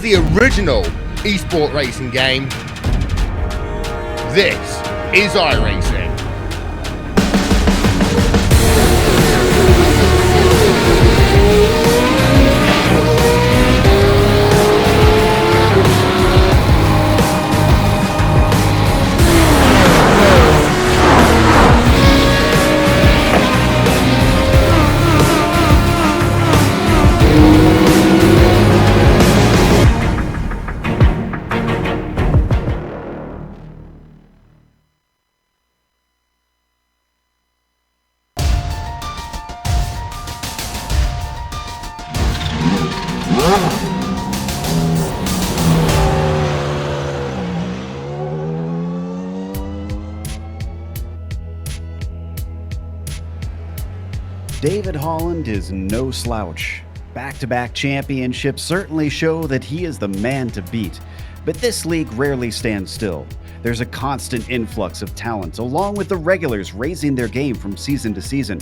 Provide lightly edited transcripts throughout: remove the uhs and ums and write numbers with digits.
the original esport racing game. This is iRacing. David Holland is no slouch. Back-to-back championships certainly show that he is the man to beat. But this league rarely stands still. There's a constant influx of talent, along with the regulars raising their game from season to season.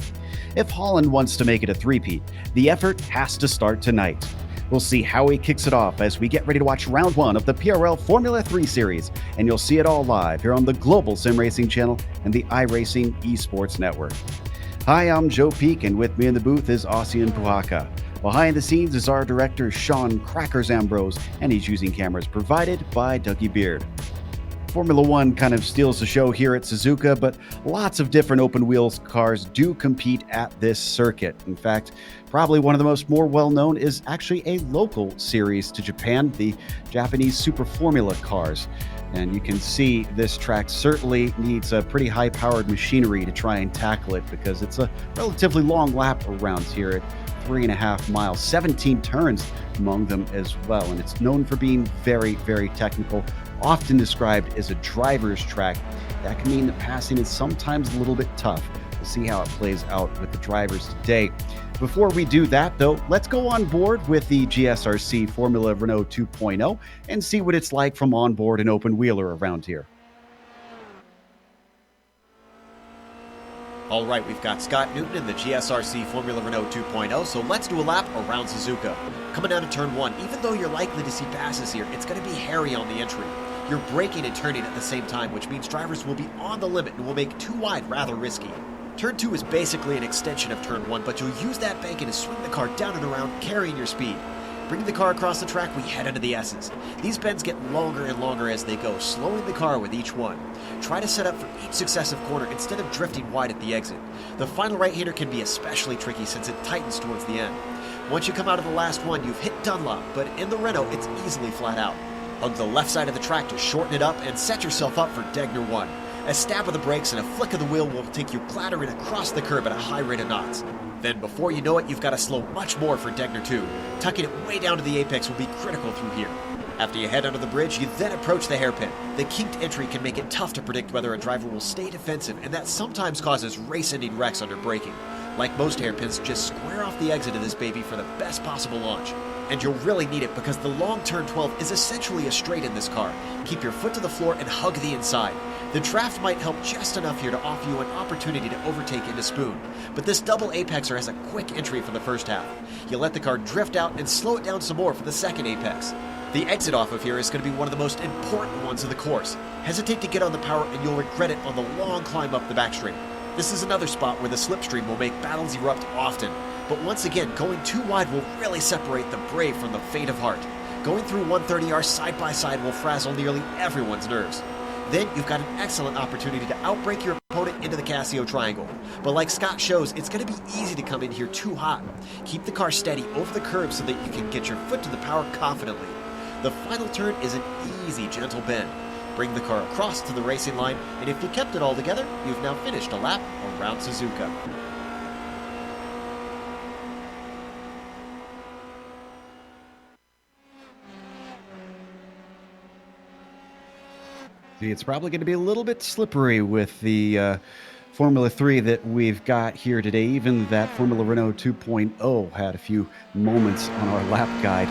If Holland wants to make it a three-peat, the effort has to start tonight. We'll see how he kicks it off as we get ready to watch round one of the PRL Formula 3 series, and you'll see it all live here on the Global Sim Racing channel and the iRacing Esports Network. Hi, I'm Joe Peak, and with me in the booth is Ossian Puhaka. Behind the scenes is our director, Sean Crackers Ambrose, and he's using cameras provided by Dougie Beard. Formula One kind of steals the show here at Suzuka, but lots of different open wheels cars do compete at this circuit. In fact, probably one of the most more well-known is actually a local series to Japan, the Japanese Super Formula cars. And you can see this track certainly needs a pretty high-powered machinery to try and tackle it, because it's a relatively long lap around here at 3.5 miles, 17 turns among them as well. And it's known for being very, very technical, often described as a driver's track. That can mean that passing is sometimes a little bit tough. We'll see how it plays out with the drivers today. Before we do that, though, let's go on board with the GSRC Formula Renault 2.0 and see what it's like from on board an open wheeler around here. All right, we've got Scott Newton in the GSRC Formula Renault 2.0, so let's do a lap around Suzuka. Coming down to turn one, even though you're likely to see passes here, it's going to be hairy on the entry. You're braking and turning at the same time, which means drivers will be on the limit and will make too wide rather risky. Turn 2 is basically an extension of turn 1, but you'll use that banking to swing the car down and around, carrying your speed. Bringing the car across the track, we head into the S's. These bends get longer and longer as they go, slowing the car with each one. Try to set up for each successive corner instead of drifting wide at the exit. The final right-hander can be especially tricky since it tightens towards the end. Once you come out of the last one, you've hit Dunlop, but in the Renault, it's easily flat out. Hug the left side of the track to shorten it up and set yourself up for Degner 1. A stab of the brakes and a flick of the wheel will take you clattering across the curb at a high rate of knots. Then before you know it, you've got to slow much more for Degner 2. Tucking it way down to the apex will be critical through here. After you head under the bridge, you then approach the hairpin. The kinked entry can make it tough to predict whether a driver will stay defensive, and that sometimes causes race-ending wrecks under braking. Like most hairpins, just square off the exit of this baby for the best possible launch. And you'll really need it because the long turn 12 is essentially a straight in this car. Keep your foot to the floor and hug the inside. The draft might help just enough here to offer you an opportunity to overtake into spoon, but this double apexer has a quick entry for the first half. You let the car drift out and slow it down some more for the second apex. The exit off of here is going to be one of the most important ones of the course. Hesitate to get on the power and you'll regret it on the long climb up the backstream. This is another spot where the slipstream will make battles erupt often, but once again, going too wide will really separate the brave from the faint of heart. Going through 130R side by side will frazzle nearly everyone's nerves. Then you've got an excellent opportunity to outbrake your opponent into the Casio triangle. But like Scott shows, it's going to be easy to come in here too hot. Keep the car steady over the curb so that you can get your foot to the power confidently. The final turn is an easy, gentle bend. Bring the car across to the racing line, and if you kept it all together, you've now finished a lap around Suzuka. It's probably going to be a little bit slippery with the Formula 3 that we've got here today. Even that Formula Renault 2.0 had a few moments on our lap guide.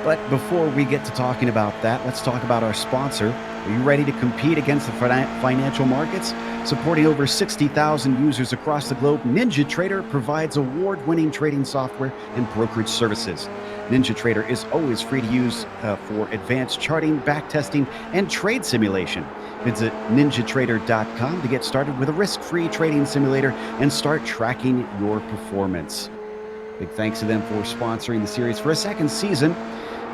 But before we get to talking about that, let's talk about our sponsor. Are you ready to compete against the financial markets? Supporting over 60,000 users across the globe, NinjaTrader provides award-winning trading software and brokerage services. NinjaTrader is always free to use for advanced charting, backtesting, and trade simulation. Visit ninjatrader.com to get started with a risk-free trading simulator and start tracking your performance. Big thanks to them for sponsoring the series for a second season.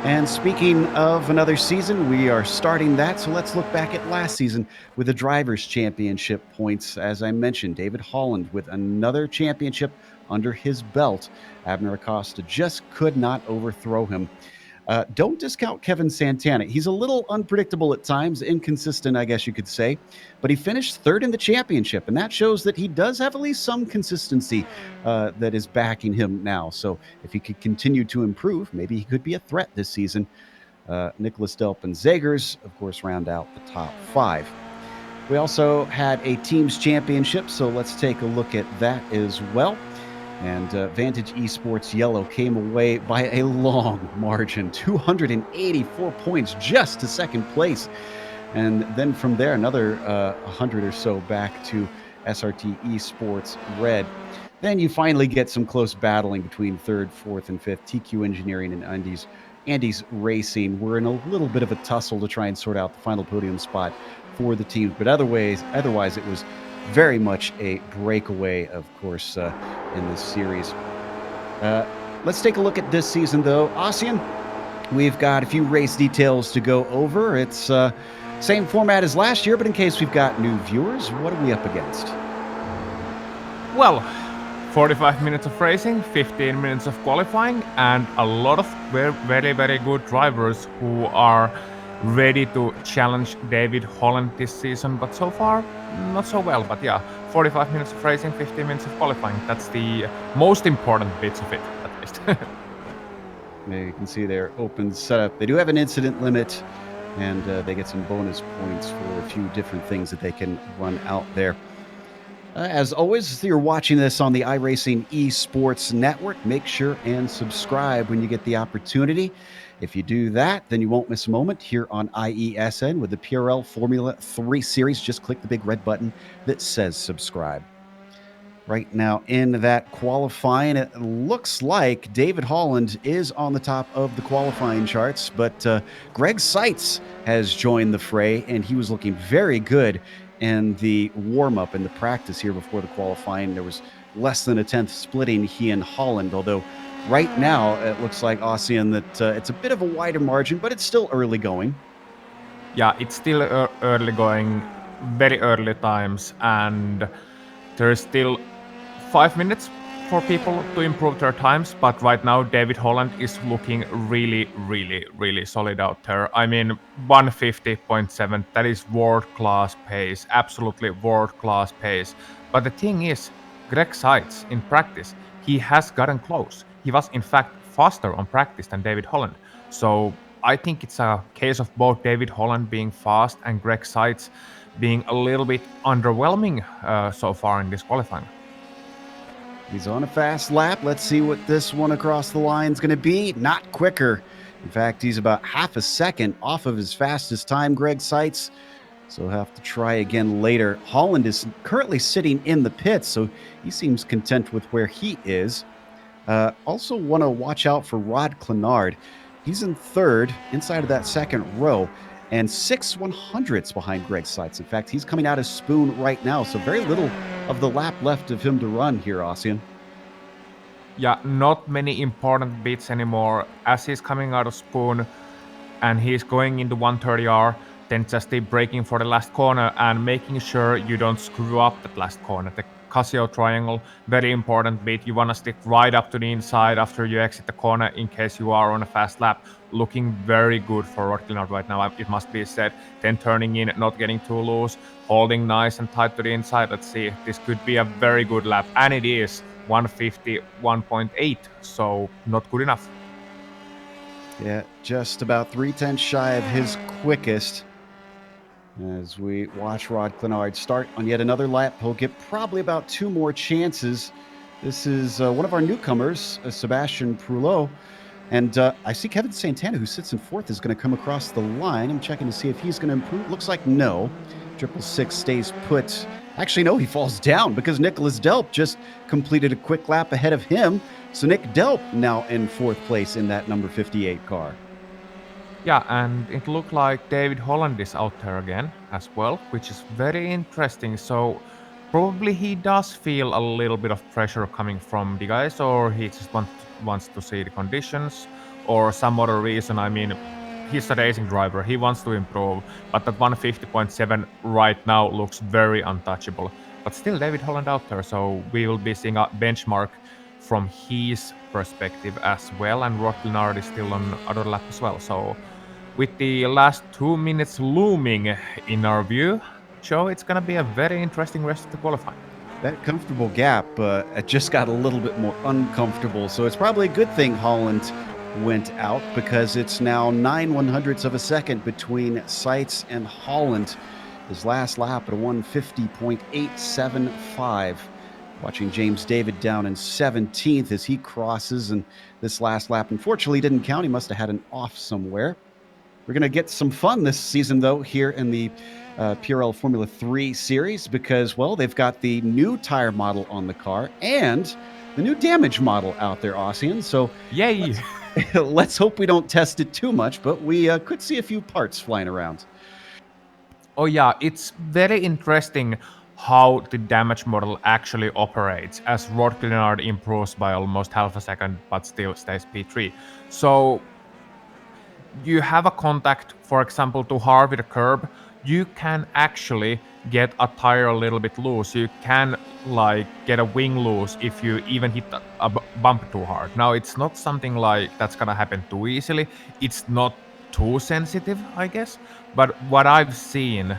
And speaking of another season, we are starting that. So let's look back at last season with the Drivers' Championship points. As I mentioned, David Holland with another championship under his belt. Abner Acosta just could not overthrow him. Don't discount Kevin Santana. He's a little unpredictable at times, inconsistent, I guess you could say, but he finished third in the championship, and that shows that he does have at least some consistency that is backing him now. So if he could continue to improve, maybe he could be a threat this season. Nicholas Delp and Zagers, of course, round out the top 5. We also had a teams championship, so let's take a look at that as well. And Vantage Esports Yellow came away by a long margin, 284 points just to second place. And then from there, another 100 or so back to SRT Esports Red. Then you finally get some close battling between 3rd, 4th, and 5th. TQ Engineering and Andy's Racing. We're in a little bit of a tussle to try and sort out the final podium spot for the teams. But otherwise, it was very much a breakaway, of course, in this series. Let's take a look at this season, though. Ossian, we've got a few race details to go over. It's same format as last year, but in case we've got new viewers, what are we up against? Well, 45 minutes of racing, 15 minutes of qualifying, and a lot of very, very good drivers who are ready to challenge David Holland this season, but so far, not so well. But yeah, 45 minutes of racing, 15 minutes of qualifying. That's the most important bits of it, at least. Yeah, you can see their open setup. They do have an incident limit, and they get some bonus points for a few different things that they can run out there. As always, if you're watching this on the iRacing Esports Network, make sure and subscribe when you get the opportunity. If you do that, then you won't miss a moment here on IESN with the PRL Formula 3 series. Just click the big red button that says subscribe. Right now in that qualifying, it looks like David Holland is on the top of the qualifying charts, but Greg Seitz has joined the fray, and he was looking very good in the warm-up and the practice here before the qualifying. There was less than a tenth splitting he and Holland, although right now it looks like, Ossian, that it's a bit of a wider margin, but it's still early going. Yeah, it's still early going, very early times, and there's still 5 minutes for people to improve their times, but right now David Holland is looking really, really, really solid out there. I mean, 150.7, that is world-class pace, absolutely world-class pace. But the thing is, Greg Seitz, in practice, he has gotten close. He was, in fact, faster on practice than David Holland. So I think it's a case of both David Holland being fast and Greg Seitz being a little bit underwhelming so far in this qualifying. He's on a fast lap. Let's see what this one across the line is going to be. Not quicker. In fact, he's about half a second off of his fastest time, Greg Seitz. So he'll have to try again later. Holland is currently sitting in the pits, so he seems content with where he is. Also want to watch out for Rod Clenard. He's in third, inside of that second row, and 6/100ths behind Greg Seitz. In fact, he's coming out of Spoon right now, so very little of the lap left of him to run here, Ossian. Yeah, not many important bits anymore. As he's coming out of Spoon and he's going into 130R, then just keep braking for the last corner and making sure you don't screw up that last corner. The Casio triangle, very important bit. You want to stick right up to the inside after you exit the corner in case you are on a fast lap. Looking very good for Rod Clenard right now, it must be said. Then turning in, not getting too loose, holding nice and tight to the inside. Let's see, this could be a very good lap. And it is 151.8, so not good enough. Yeah, just about 3/10 shy of his quickest. As we watch Rod Clenard start on yet another lap, he'll get probably about 2 more chances. This is one of our newcomers, Sebastian Prulot. And I see Kevin Santana, who sits in 4th, is going to come across the line. I'm checking to see if he's going to improve. Looks like no. 666 stays put. Actually, no, he falls down because Nicholas Delp just completed a quick lap ahead of him. So Nick Delp now in 4th place in that number 58 car. Yeah, and it looked like David Holland is out there again as well, which is very interesting. So probably he does feel a little bit of pressure coming from the guys, or he just wants to see the conditions, or some other reason. I mean, he's a racing driver; he wants to improve, but that 150.7 right now looks very untouchable. But still, David Holland out there, so we will be seeing a benchmark from his perspective as well, and Rod Glenard is still on other lap as well. So with the last 2 minutes looming in our view, Joe, it's gonna be a very interesting rest of the qualifying. That comfortable gap it just got a little bit more uncomfortable. So it's probably a good thing Holland went out because it's now 9/100ths of a second between Seitz and Holland. His last lap at a 150.875. Watching James David down in 17th as he crosses, and this last lap unfortunately didn't count. He must have had an off somewhere. We're going to get some fun this season, though, here in the PRL Formula 3 series because, well, they've got the new tire model on the car and the new damage model out there, Ossian. So Yay! let's hope we don't test it too much, but we could see a few parts flying around. Oh yeah, it's very interesting how the damage model actually operates as Rod Glenard improves by almost half a second but still stays P3. So you have a contact, for example, to Harvey the curb, you can actually get a tire a little bit loose. You can like get a wing loose if you even hit a bump too hard. Now it's not something like that's gonna happen too easily. It's not too sensitive, I guess. But what I've seen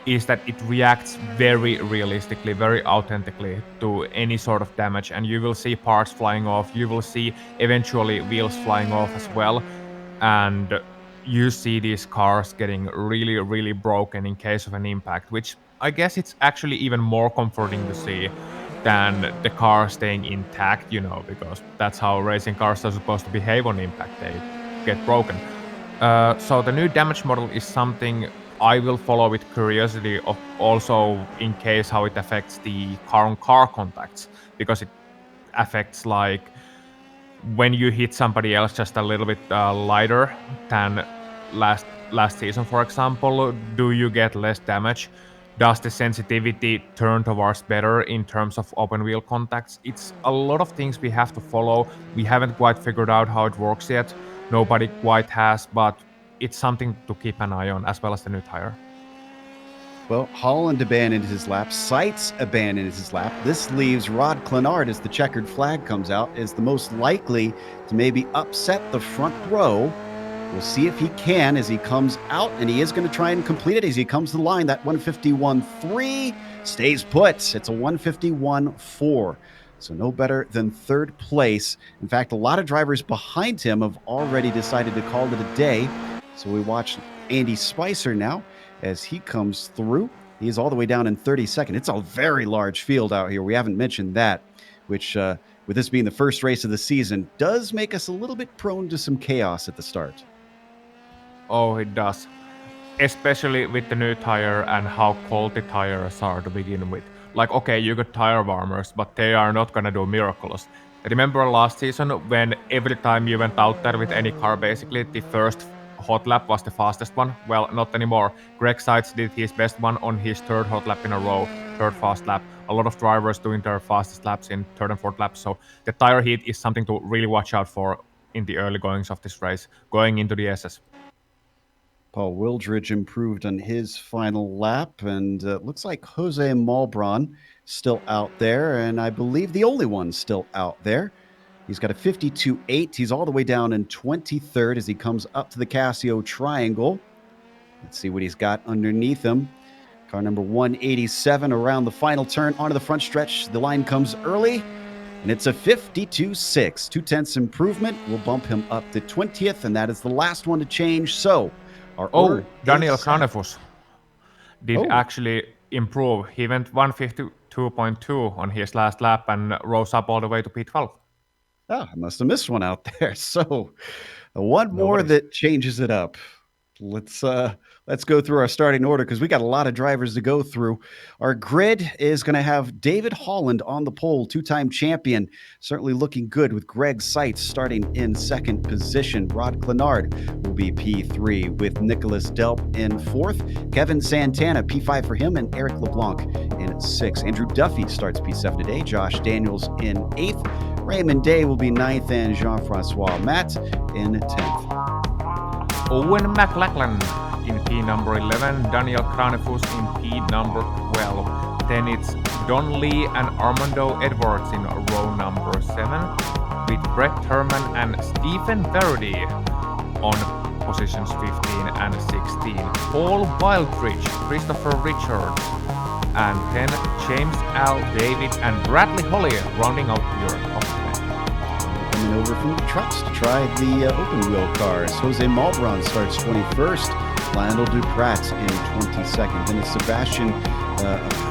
is that it reacts very realistically, very authentically to any sort of damage, and you will see parts flying off. You will see eventually wheels flying off as well, and you see these cars getting really, really broken in case of an impact, which I guess it's actually even more comforting to see than the car staying intact, because that's how racing cars are supposed to behave on impact. They get broken. So the new damage model is something I will follow with curiosity, also in case how it affects the car-on-car contacts, because it affects like when you hit somebody else just a little bit lighter than last season, for example, do you get less damage? Does the sensitivity turn towards better in terms of open wheel contacts? It's a lot of things we have to follow. We haven't quite figured out how it works yet. Nobody quite has, but it's something to keep an eye on, as well as the new tire. Well, Holland abandoned his lap. Seitz abandoned his lap. This leaves Rod Glenard, as the checkered flag comes out, as the most likely to maybe upset the front row. We'll see if he can as he comes out, and he is going to try and complete it as he comes to the line. That 151.3 stays put. It's a 151.4. So no better than 3rd place. In fact, a lot of drivers behind him have already decided to call it a day. So we watch Andy Spicer now as he comes through. He is all the way down in 32nd. It's a very large field out here. We haven't mentioned that, which, with this being the first race of the season, does make us a little bit prone to some chaos at the start. Oh, it does. Especially with the new tire and how cold the tires are to begin with. Like, okay, you got tire warmers, but they are not gonna do miracles. Remember last season when every time you went out there with any car, basically, the first hot lap was the fastest one? Well, not anymore. Greg Seitz did his best one on his 3rd hot lap in a row, 3rd fast lap. A lot of drivers doing their fastest laps in 3rd and 4th laps. So the tire heat is something to really watch out for in the early goings of this race, going into the SS. Paul Wildridge improved on his final lap, and looks like Jose Malbron still out there, and I believe the only one still out there. He's got a 52.8. He's all the way down in 23rd as he comes up to the Casio Triangle. Let's see what he's got underneath him. Car number 187 around the final turn onto the front stretch. The line comes early, and it's a 52.6. 2/10 improvement will bump him up to 20th, and that is the last one to change. So, Daniel Cranefus did actually improve. He went 152.2 on his last lap and rose up all the way to P12. I must have missed one out there. So one more that changes it up. Let's Let's go through our starting order because we got a lot of drivers to go through. Our grid is going to have David Holland on the pole, two-time champion, certainly looking good with Greg Seitz starting in second position. Rod Clenard will be P3 with Nicholas Delp in fourth. Kevin Santana, P5 for him, and Eric LeBlanc in sixth. Andrew Duffy starts P7 today. Josh Daniels in eighth. Raymond Day will be ninth, and Jean-Francois Matt in 10th. Owen McLachlan in P number 11, Daniel Cranefus in P number 12. Then it's Don Lee and Armando Edwards in row number 7, with Brett Herman and Stephen Verdi on positions 15 and 16. Paul Wildridge, Christopher Richards, and then James Al David and Bradley Holly rounding out your top 10. Coming over from the trucks to try the open wheel cars. Jose Malbron starts 21st. Lionel Duprat in 22nd. Then it's Sebastian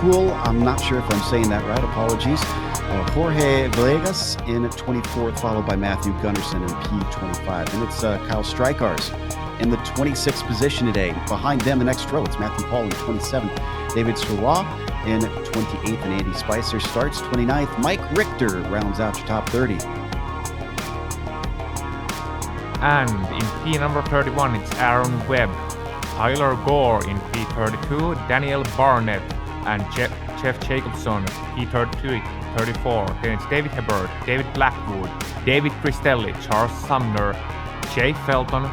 Poole. I'm not sure if I'm saying that right. Apologies. Jorge Villegas in 24th, followed by Matthew Gunderson in P25. And it's Kyle Strykars in the 26th position today. Behind them, the next row, it's Matthew Paul in 27th. David Sirwa in 28th, and Andy Spicer starts 29th. Mike Richter rounds out your top 30. And in P number 31, it's Aaron Webb, Tyler Gore in P32, Daniel Barnett, and Jeff Jacobson, P32, 34. Then it's David Hebert, David Blackwood, David Cristelli, Charles Sumner, Jay Felton,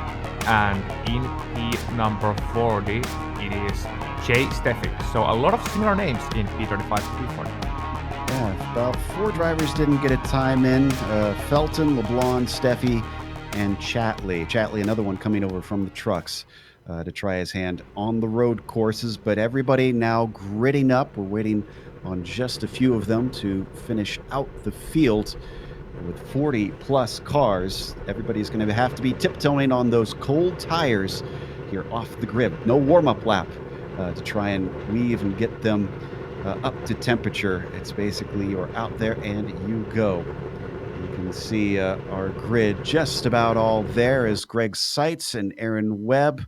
and in P number 40, it is Jay Steffi. So a lot of similar names in P35 to P40. Yeah, about 4 drivers didn't get a time in. Felton, LeBlanc, Steffi, and Chatley. Chatley, another one coming over from the trucks to try his hand on the road courses. But everybody now gridding up. We're waiting on just a few of them to finish out the field. With 40-plus cars, everybody's going to have to be tiptoeing on those cold tires here off the grid. No warm-up lap to try and weave and get them up to temperature. It's basically you're out there and you go. You can see our grid just about all there is Greg Seitz and Aaron Webb.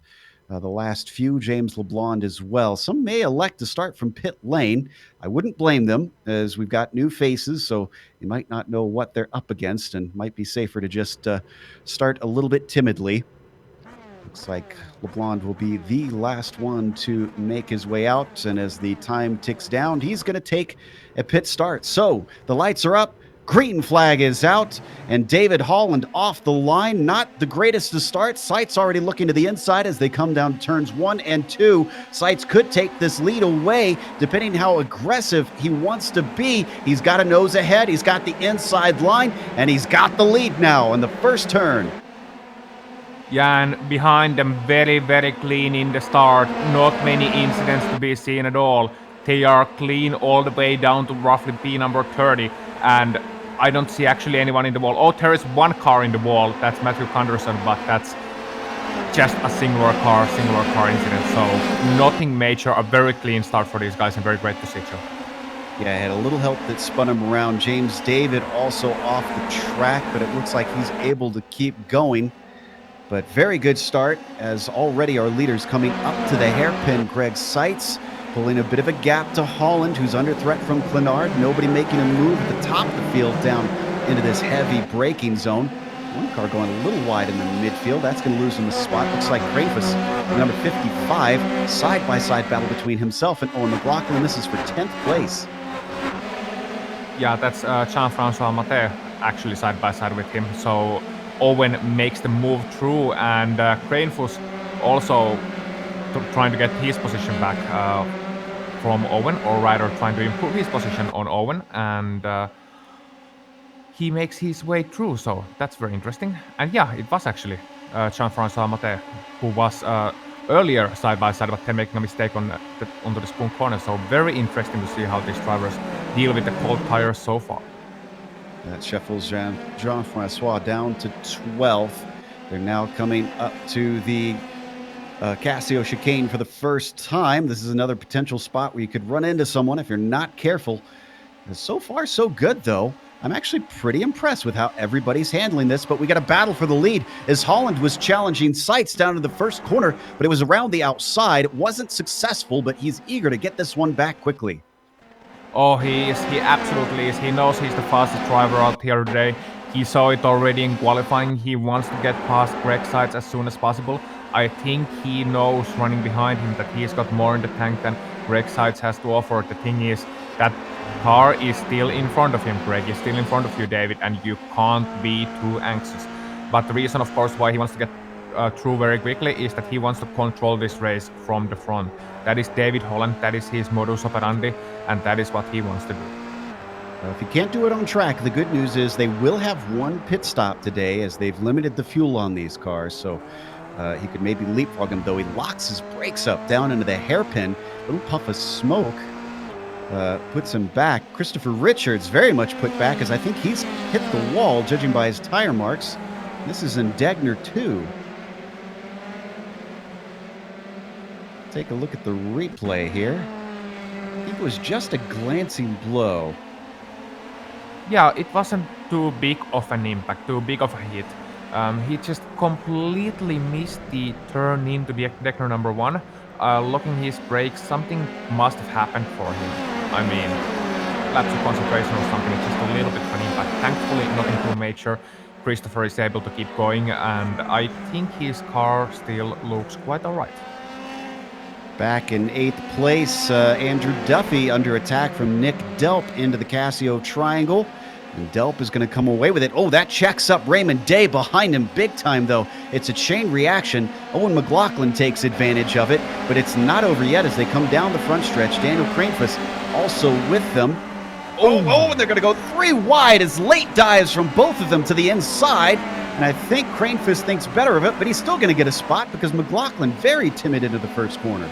The last few, James LeBlanc as well. Some may elect to start from pit lane. I wouldn't blame them, as we've got new faces, so you might not know what they're up against, and might be safer to just start a little bit timidly. Looks like LeBlanc will be the last one to make his way out, and as the time ticks down, he's going to take a pit start. So the lights are up. Green flag is out, and David Holland off the line. Not the greatest to start. Seitz already looking to the inside as they come down turns 1 and 2. Seitz could take this lead away, depending how aggressive he wants to be. He's got a nose ahead. He's got the inside line, and he's got the lead now in the first turn. Yeah, and behind them, very, very clean in the start. Not many incidents to be seen at all. They are clean all the way down to roughly P number 30, and I don't see actually anyone in the wall. Oh, there is one car in the wall. That's Matthew Gunderson, but that's just a singular car incident. So nothing major. A very clean start for these guys and very great to see, Joe. Yeah, had a little help that spun him around. James David also off the track, but it looks like he's able to keep going. But very good start, as already our leaders coming up to the hairpin. Greg Seitz pulling a bit of a gap to Holland, who's under threat from Clenard. Nobody making a move at the top of the field down into this heavy braking zone. One car going a little wide in the midfield. That's going to lose him a spot. Looks like Cranefus, number 55, side-by-side battle between himself and Owen McLaughlin. This is for 10th place. Yeah, that's Jean-Francois Maté actually side-by-side with him. So Owen makes the move through, and Cranefus also trying to get his position back from Owen, or rather trying to improve his position on Owen, and he makes his way through, so that's very interesting. And yeah, it was actually Jean-Francois Maté who was earlier side-by-side, but then making a mistake onto the spoon corner, so very interesting to see how these drivers deal with the cold tires so far. That shuffles Jean-Francois down to 12th. They're now coming up to the Casio chicane for the first time. This is another potential spot where you could run into someone if you're not careful. So far, so good, though. I'm actually pretty impressed with how everybody's handling this, but we got a battle for the lead as Holland was challenging Seitz down to the first corner, but it was around the outside. It wasn't successful, but he's eager to get this one back quickly. Oh, he is. He absolutely is. He knows he's the fastest driver out here today. He saw it already in qualifying. He wants to get past Greg Seitz as soon as possible. I think he knows running behind him that he's got more in the tank than Greg Seitz has to offer. The thing is, that car is still in front of him, Greg. Is still in front of you, David, and you can't be too anxious. But the reason, of course, why he wants to get through very quickly is that he wants to control this race from the front. That is David Holland, that is his modus operandi, and that is what he wants to do. If he can't do it on track, the good news is they will have one pit stop today as they've limited the fuel on these cars, so he could maybe leapfrog him, though he locks his brakes up down into the hairpin. A little puff of smoke puts him back. Christopher Richards very much put back as I think he's hit the wall, judging by his tire marks. This is in Degner 2. Take a look at the replay here. I think it was just a glancing blow. Yeah, it wasn't too big of an impact, too big of a hit. He just completely missed the turn into the Degner number 1. Locking his brakes, something must have happened for him. I mean, lapse of concentration or something, it's just a little bit of an impact. Thankfully, nothing too major. Christopher is able to keep going, and I think his car still looks quite alright. Back in 8th place, Andrew Duffy under attack from Nick Delp into the Casio Triangle. And Delp is going to come away with it. Oh, that checks up Raymond Day behind him big time, though. It's a chain reaction. Owen McLaughlin takes advantage of it, but it's not over yet as they come down the front stretch. Daniel Cranefuss also with them. Oh, and they're going to go 3 wide as late dives from both of them to the inside. And I think Cranefuss thinks better of it, but he's still going to get a spot because McLaughlin very timid into the first corner.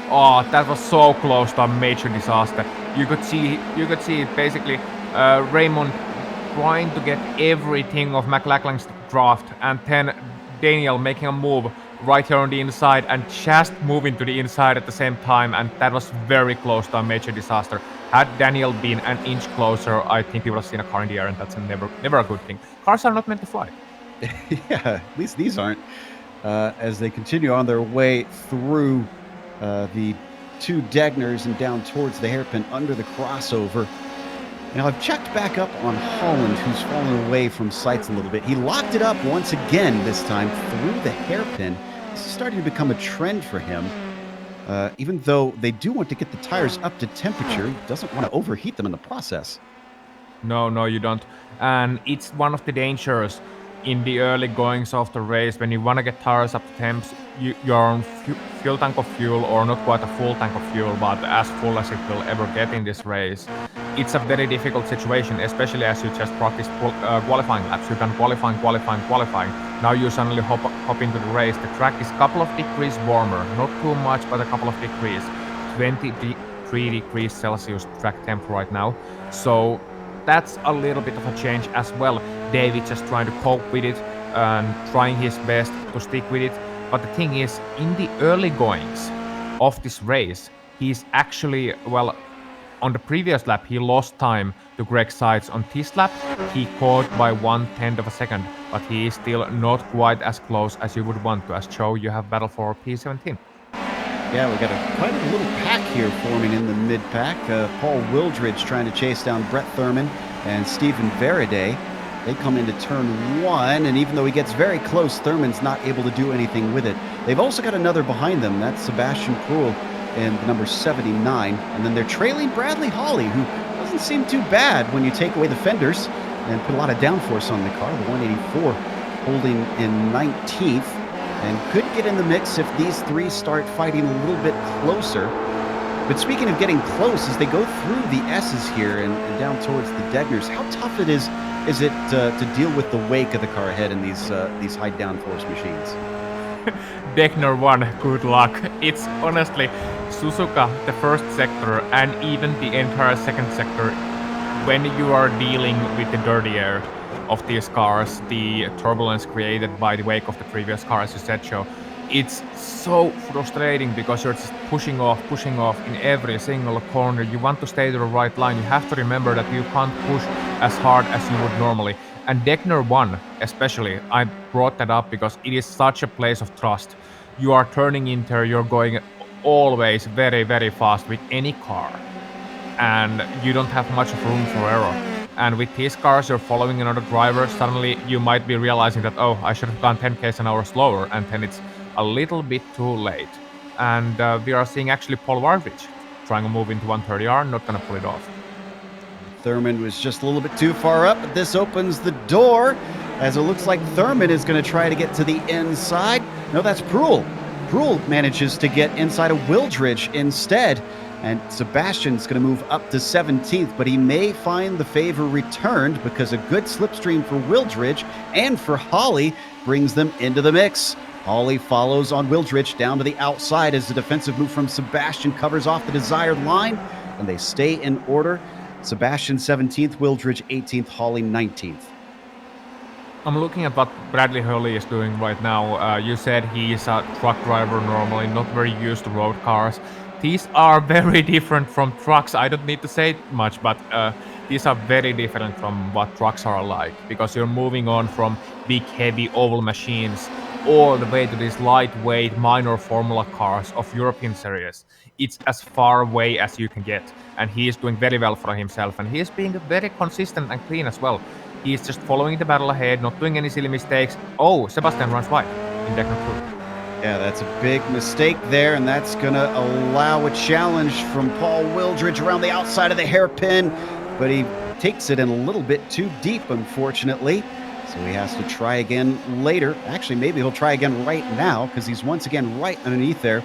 Oh, that was so close to a major disaster. You could see basically Raymond trying to get everything of McLachlan's draft, and then Daniel making a move right here on the inside and just moving to the inside at the same time, and that was very close to a major disaster. Had Daniel been an inch closer, I think we would have seen a car in the air, and that's never a good thing. Cars are not meant to fly. Yeah, at least these aren't. As they continue on their way through the 2 Degners and down towards the hairpin under the crossover. Now, I've checked back up on Holland, who's fallen away from Seitz a little bit. He locked it up once again, this time through the hairpin. This is starting to become a trend for him. Even though they do want to get the tires up to temperature, he doesn't want to overheat them in the process. No, you don't. And it's one of the dangers in the early goings of the race. When you want to get tires up to temps, you're on fuel tank of fuel, or not quite a full tank of fuel, but as full as it will ever get in this race. It's a very difficult situation, especially as you just practice qualifying laps. You can qualifying. Now you suddenly hop into the race. The track is a couple of degrees warmer, not too much, but a couple of degrees. 23 degrees Celsius track temp right now. So that's a little bit of a change as well. David just trying to cope with it and trying his best to stick with it. But the thing is, in the early goings of this race, he's actually, well, on the previous lap, he lost time to Greg Seitz. On this lap, he caught by 1/10 of a second, but he is still not quite as close as you would want to. As Joe, you have battle for P17. Yeah, we got quite a little pack here forming in the mid-pack. Paul Wildridge trying to chase down Brett Thurman and Stephen Veraday. They come into turn 1, and even though he gets very close, Thurman's not able to do anything with it. They've also got another behind them. That's Sebastian Krull in the number 79. And then they're trailing Bradley Hawley, who doesn't seem too bad when you take away the fenders and put a lot of downforce on the car. The 184 holding in 19th. And could get in the mix if these 3 start fighting a little bit closer. But speaking of getting close, as they go through the S's here and down towards the Degners, how tough it is it to deal with the wake of the car ahead in these high downforce machines? Degner 1, good luck. It's honestly Suzuka, the first sector, and even the entire second sector, when you are dealing with the dirty air of these cars, the turbulence created by the wake of the previous car, as you said, Joe, it's so frustrating because you're just pushing off in every single corner. You want to stay to the right line. You have to remember that you can't push as hard as you would normally. And Degner 1, especially, I brought that up because it is such a place of trust. You are turning into, you're going always very, very fast with any car, and you don't have much of room for error. And with these cars, you're following another driver, suddenly you might be realizing that, oh, I should have gone 10 k's an hour slower, and then it's a little bit too late. And we are seeing actually Paul Wardridge trying to move into 130R, not going to pull it off. Thurman was just a little bit too far up, but this opens the door as it looks like Thurman is going to try to get to the inside. No, that's Proul. Proul manages to get inside of Wildridge instead, and Sebastian's going to move up to 17th, but he may find the favor returned because a good slipstream for Wildridge and for Holly brings them into the mix. Holly follows on Wildridge down to the outside as the defensive move from Sebastian covers off the desired line, and they stay in order. Sebastian 17th, Wildridge 18th, Holly 19th. I'm looking at what Bradley Hurley is doing right now. You said he's a truck driver normally, not very used to road cars. These are very different from trucks. I don't need to say much, but these are very different from what trucks are like, because you're moving on from big, heavy oval machines all the way to these lightweight minor formula cars of European series. It's as far away as you can get, and he is doing very well for himself, and he is being very consistent and clean as well. He is just following the battle ahead, not doing any silly mistakes. Oh, Sebastian runs wide in Deckner 2. Yeah, that's a big mistake there, and that's going to allow a challenge from Paul Wildridge around the outside of the hairpin, but he takes it in a little bit too deep, unfortunately. So he has to try again later. Actually, maybe he'll try again right now because he's once again right underneath there.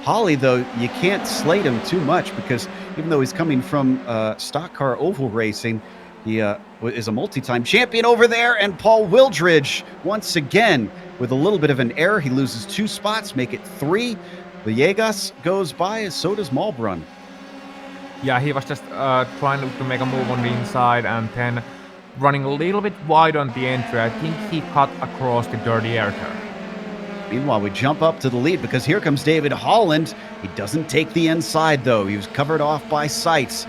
Holly, though, you can't slate him too much because even though he's coming from stock car oval racing, he is a multi-time champion over there. And Paul Wildridge, once again, with a little bit of an error, he loses 2 spots, make it 3. Villegas goes by, so does Malbrun. Yeah, he was just trying to make a move on the inside and then running a little bit wide on the entry. I think he cut across the dirty air turn. Meanwhile, we jump up to the lead because here comes David Holland. He doesn't take the inside, though. He was covered off by Seitz.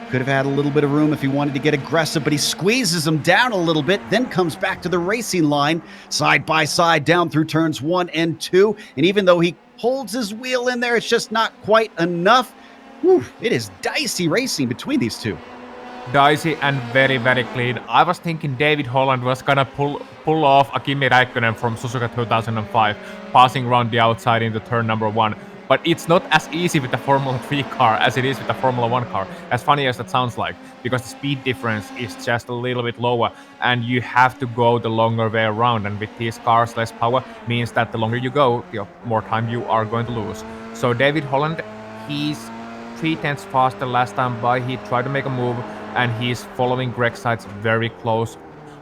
Could have had a little bit of room if he wanted to get aggressive, but he squeezes him down a little bit, then comes back to the racing line, side by side, down through turns 1 and 2. And even though he holds his wheel in there, it's just not quite enough. Whew, it is dicey racing between these two. Dicey and very, very clean. I was thinking David Holland was gonna pull off a Kimi Räikkönen from Suzuka 2005, passing around the outside into turn number 1. But it's not as easy with the Formula 3 car as it is with the Formula 1 car, as funny as that sounds like, because the speed difference is just a little bit lower, and you have to go the longer way around, and with these cars, less power means that the longer you go, the more time you are going to lose. So David Holland, he's 3/10 faster last time by. He tried to make a move, and he's following Greg Seitz very close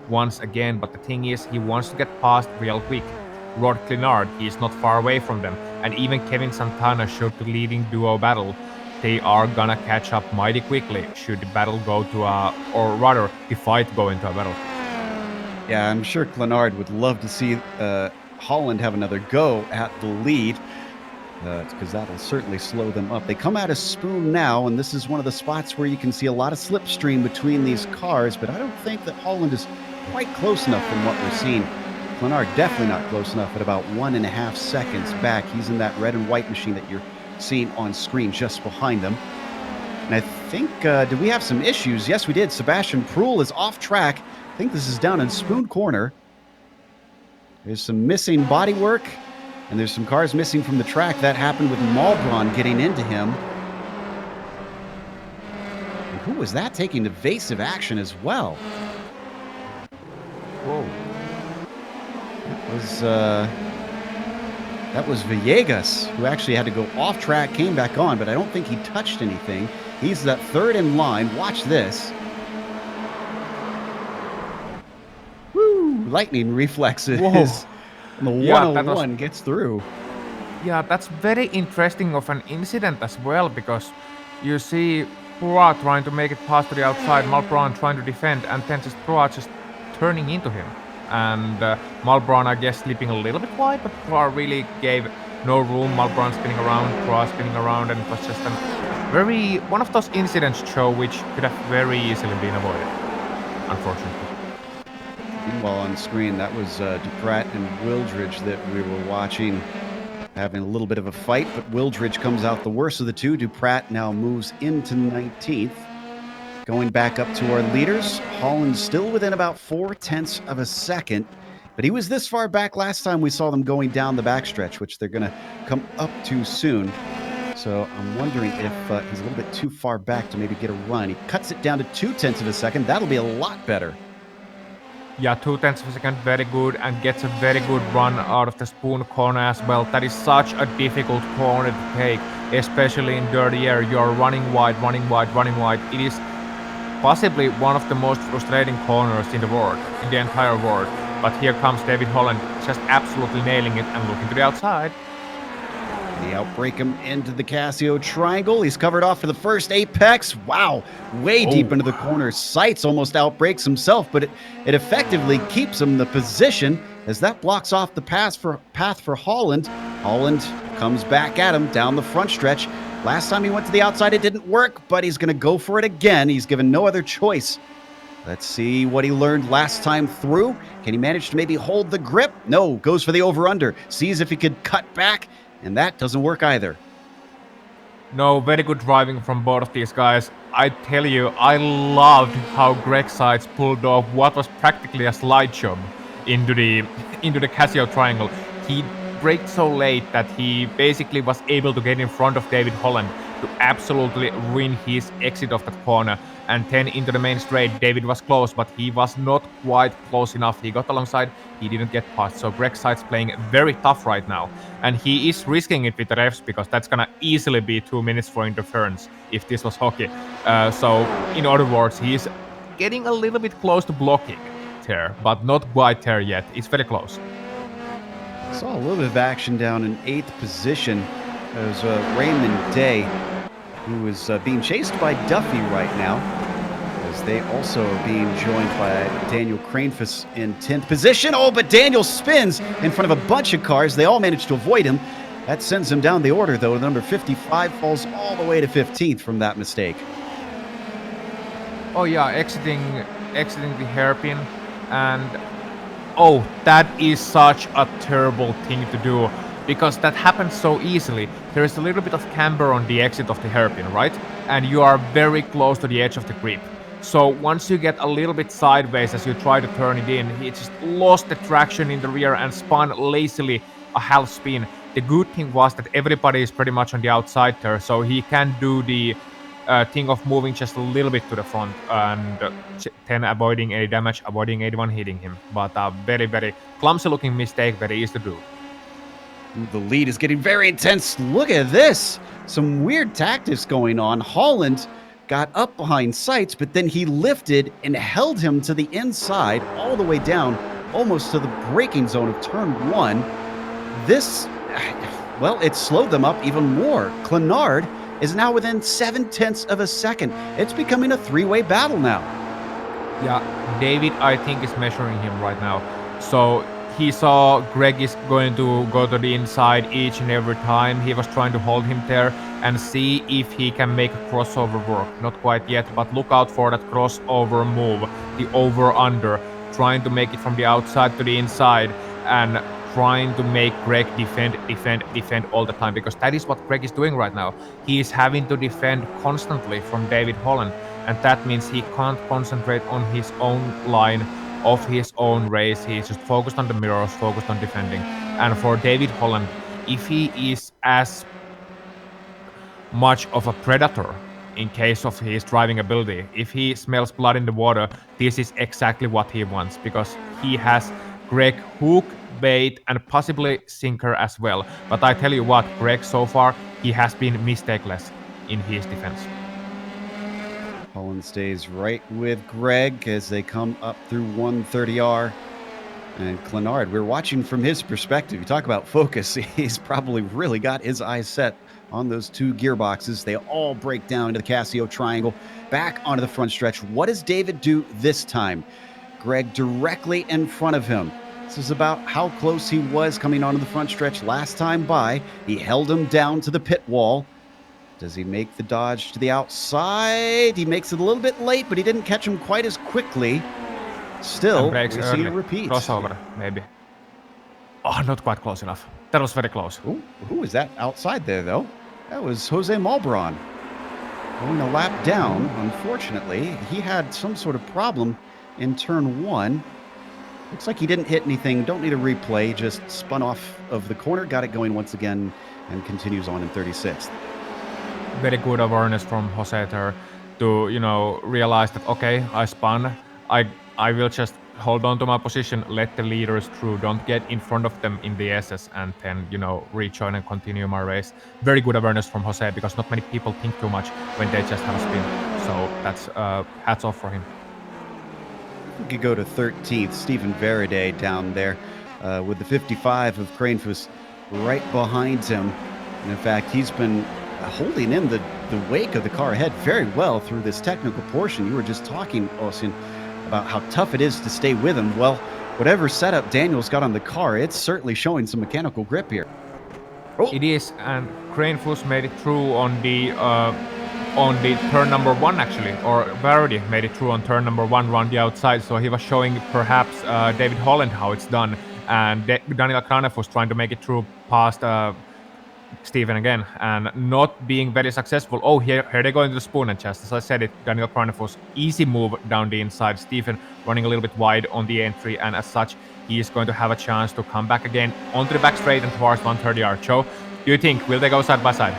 once again, but the thing is, he wants to get past real quick. Rod Clinard, he's not far away from them, and even Kevin Santana showed the leading duo battle. They are gonna catch up mighty quickly should the battle go to or rather, the fight go into a battle. Yeah, I'm sure Clinard would love to see Holland have another go at the lead, because that'll certainly slow them up. They come out of Spoon now, and this is one of the spots where you can see a lot of slipstream between these cars, but I don't think that Holland is quite close enough from what we're seeing. Clinard definitely not close enough at about 1.5 seconds back. He's in that red and white machine that you're seeing on screen just behind them. And I think, did we have some issues? Yes, we did. Sebastian Proul is off track. I think this is down in Spoon Corner. There's some missing bodywork, and there's some cars missing from the track. That happened with Malbron getting into him. And who was that taking evasive action as well? Whoa. That was Villegas, who actually had to go off track, came back on, but I don't think he touched anything. He's that third in line. Watch this. Woo! Lightning reflexes. Whoa. And the Yeah, 101 gets through. Yeah, that's very interesting of an incident as well, because you see Proa trying to make it past to the outside, Malbron trying to defend, and then just Proa just turning into him. And Malbron, I guess, slipping a little bit wide, but Croix really gave no room. Malbron spinning around, Croix spinning around, and it was just one of those incidents, Joe, which could have very easily been avoided, unfortunately. Meanwhile, on screen, that was Duprat and Wildridge that we were watching, having a little bit of a fight, but Wildridge comes out the worst of the two. Duprat now moves into 19th. Going back up to our leaders, Holland still within about 0.4 of a second, but he was this far back last time we saw them going down the backstretch, which they're going to come up to soon. So I'm wondering if he's a little bit too far back to maybe get a run. He cuts it down to 0.2 of a second. That'll be a lot better. Yeah, 0.2 of a second, very good, and gets a very good run out of the spoon corner as well. That is such a difficult corner to take, especially in dirty air. You're running wide, running wide, running wide. It is possibly one of the most frustrating corners in the world, in the entire world. But here comes David Holland, just absolutely nailing it and looking to the outside. They outbreak him into the Casio triangle. He's covered off for the first apex. Wow, way deep into the corner. Seitz almost outbreaks himself, but it effectively keeps him in the position as that blocks off the path for Holland. Holland comes back at him down the front stretch. Last time he went to the outside, it didn't work, but he's going to go for it again. He's given no other choice. Let's see what he learned last time through. Can he manage to maybe hold the grip? No, goes for the over-under. Sees if he could cut back, and that doesn't work either. No, very good driving from both of these guys. I tell you, I loved how Greg Seitz pulled off what was practically a slide job into the Casio triangle. He braked so late that he basically was able to get in front of David Holland to absolutely ruin his exit of that corner. And then into the main straight, David was close, but he was not quite close enough. He got alongside, he didn't get past. So Greg Seitz playing very tough right now. And he is risking it with the refs because that's gonna easily be 2 minutes for interference if this was hockey. So in other words, he's getting a little bit close to blocking there, but not quite there yet. It's very close. Saw a little bit of action down in 8th position. There's Raymond Day, who is being chased by Duffy right now, as they also are being joined by Daniel Cranefus in 10th position. Oh, but Daniel spins in front of a bunch of cars. They all manage to avoid him. That sends him down the order, though. Number 55 falls all the way to 15th from that mistake. Oh yeah, exiting the hairpin, and oh, that is such a terrible thing to do, because that happens so easily. There is a little bit of camber on the exit of the hairpin, right? And you are very close to the edge of the grip. So once you get a little bit sideways as you try to turn it in, he just lost the traction in the rear and spun lazily a half spin. The good thing was that everybody is pretty much on the outside there, so he can do the thing of moving just a little bit to the front and then avoiding any damage, avoiding anyone hitting him. But a very, very clumsy looking mistake, very easy to do. The lead is getting very intense. Look at this. Some weird tactics going on. Holland got up behind Seitz, but then he lifted and held him to the inside all the way down, almost to the braking zone of turn 1. This, well, it slowed them up even more. Clenard is now within 0.7 of a second. It's becoming a three-way battle now. Yeah, David, I think, is measuring him right now. So he saw Greg is going to go to the inside each and every time. He was trying to hold him there and see if he can make a crossover work. Not quite yet, but look out for that crossover move, the over-under, trying to make it from the outside to the inside and trying to make Greg defend all the time, because that is what Greg is doing right now. He is having to defend constantly from David Holland, and that means he can't concentrate on his own line of his own race. He's just focused on the mirrors, focused on defending. And for David Holland, if he is as much of a predator in case of his driving ability, if he smells blood in the water, this is exactly what he wants, because he has Greg hook, bait, and possibly sinker as well. But I tell you what, Greg so far, he has been mistakeless in his defense. Holland stays right with Greg as they come up through 130R. And Clenard, we're watching from his perspective. You talk about focus. He's probably really got his eyes set on those two gearboxes. They all break down into the Casio triangle, back onto the front stretch. What does David do this time? Greg directly in front of him. This is about how close he was coming onto the front stretch last time by. He held him down to the pit wall. Does he make the dodge to the outside? He makes it a little bit late, but he didn't catch him quite as quickly. Still, we see a repeat. Crossover, maybe. Oh, not quite close enough. That was very close. Ooh, who was that outside there, though? That was Jose Malbron. Going a lap down, unfortunately. He had some sort of problem in turn 1. Looks like he didn't hit anything. Don't need a replay. Just spun off of the corner, got it going once again, and continues on in 36th. Very good awareness from Jose there to, realize that, okay, I spun. I will just hold on to my position, let the leaders through, don't get in front of them in the SS, and then, rejoin and continue my race. Very good awareness from Jose, because not many people think too much when they just have a spin. So that's hats off for him. We could go to 13th, Stephen Veraday down there with the 55 of Kranefus right behind him. And in fact, he's been holding in the wake of the car ahead very well through this technical portion. You were just talking, Austin, about how tough it is to stay with him. Well, whatever setup Daniel's got on the car, it's certainly showing some mechanical grip here. Oh. It is, and Kranefus made it through on the turn number 1, actually, or Veraday made it through on turn number 1 around the outside, so he was showing perhaps David Holland how it's done, and Daniel Kranef was trying to make it through past Stephen again, and not being very successful. Oh, here they go into the spoon, and just as I said it, Daniel Kranef was easy move down the inside. Stephen running a little bit wide on the entry, and as such, he is going to have a chance to come back again onto the back straight and towards 130 yard. Joe, do you think, will they go side by side?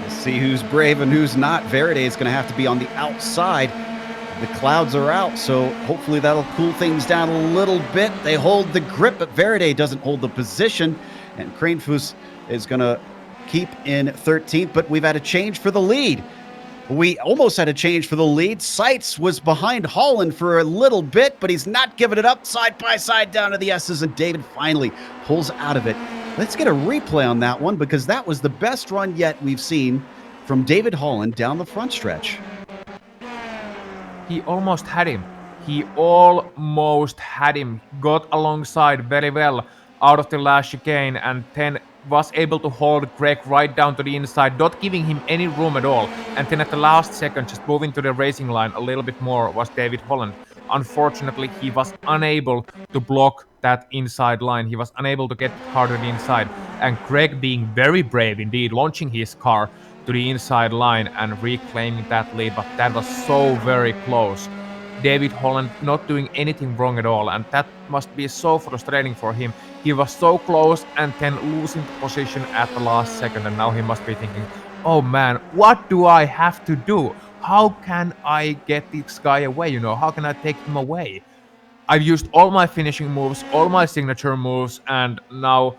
We'll see who's brave and who's not. Veraday is going to have to be on the outside. The clouds are out, so hopefully that'll cool things down a little bit. They hold the grip, but Veraday doesn't hold the position, and Kranefus is going to keep in 13th, but we've had a change for the lead. We almost had a change for the lead. Seitz was behind Holland for a little bit, but he's not giving it up. Side by side down to the S's, and David finally pulls out of it. Let's get a replay on that one, because that was the best run yet we've seen from David Holland down the front stretch. He almost had him. He almost had him. Got alongside very well out of the last chicane, and then was able to hold Greg right down to the inside, not giving him any room at all. And then at the last second, just moving to the racing line a little bit more, was David Holland. Unfortunately, he was unable to block that inside line. He was unable to get the car to the inside. And Greg, being very brave indeed, launching his car to the inside line and reclaiming that lead. But that was so very close. David Holland not doing anything wrong at all, and that must be so frustrating for him. He was so close and then losing the position at the last second, and now he must be thinking, oh man, what do I have to do? How can I get this guy away? How can I take him away? I've used all my finishing moves, all my signature moves, and now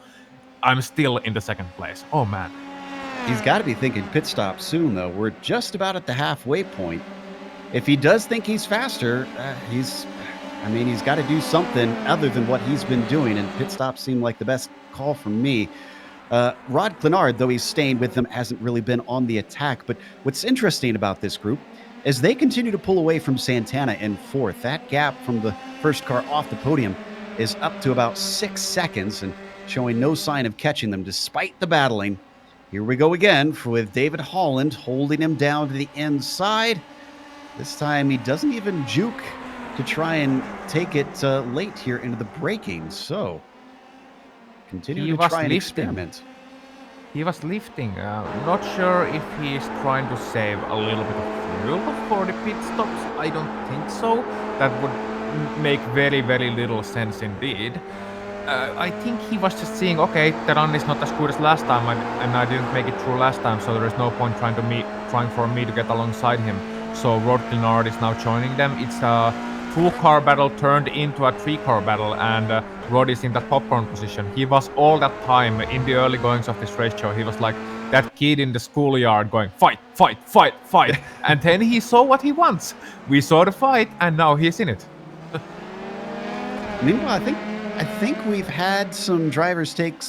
I'm still in the second place. Oh man. He's got to be thinking pit stop soon, though. We're just about at the halfway point. If he does think he's faster, he's got to do something other than what he's been doing, and pit stops seem like the best call for me. Rod Clenard, though he's staying with them, hasn't really been on the attack, but what's interesting about this group is they continue to pull away from Santana in 4th. That gap from the first car off the podium is up to about 6 seconds and showing no sign of catching them despite the battling. Here we go again with David Holland holding him down to the inside. This time he doesn't even juke to try and take it late here into the braking. So continue to try and experiment. He was lifting. Not sure if he's trying to save a little bit of fuel for the pit stops. I don't think so. That would make very, very little sense indeed. I think he was just seeing, okay, the run is not as good as last time, and I didn't make it through last time, so there is no point trying for me to get alongside him. So Rod Clenard is now joining them. It's a 2-car battle turned into a 3-car battle, and Rod is in that popcorn position. He was all that time in the early goings of this race show. He was like that kid in the schoolyard going, fight, fight, fight, fight. And then he saw what he wants. We saw the fight, and now he's in it. Meanwhile, I think we've had some drivers take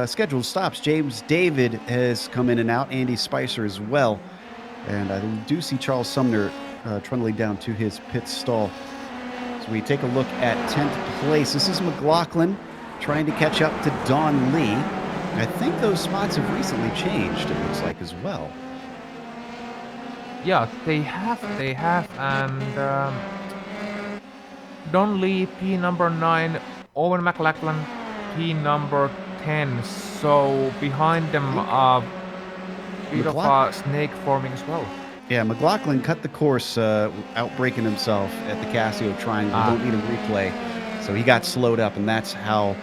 scheduled stops. James David has come in and out. Andy Spicer as well. And I do see Charles Sumner trundling down to his pit stall. So we take a look at 10th place. This is McLaughlin trying to catch up to Don Lee. I think those spots have recently changed, it looks like, as well. Yeah, they have, and Don Lee, P number 9, Owen McLachlan, P number 10. So behind them, a bit of a snake forming as well. Yeah, McLaughlin cut the course, outbreaking himself at the Casio Triangle. Don't need a replay. So he got slowed up, and that's how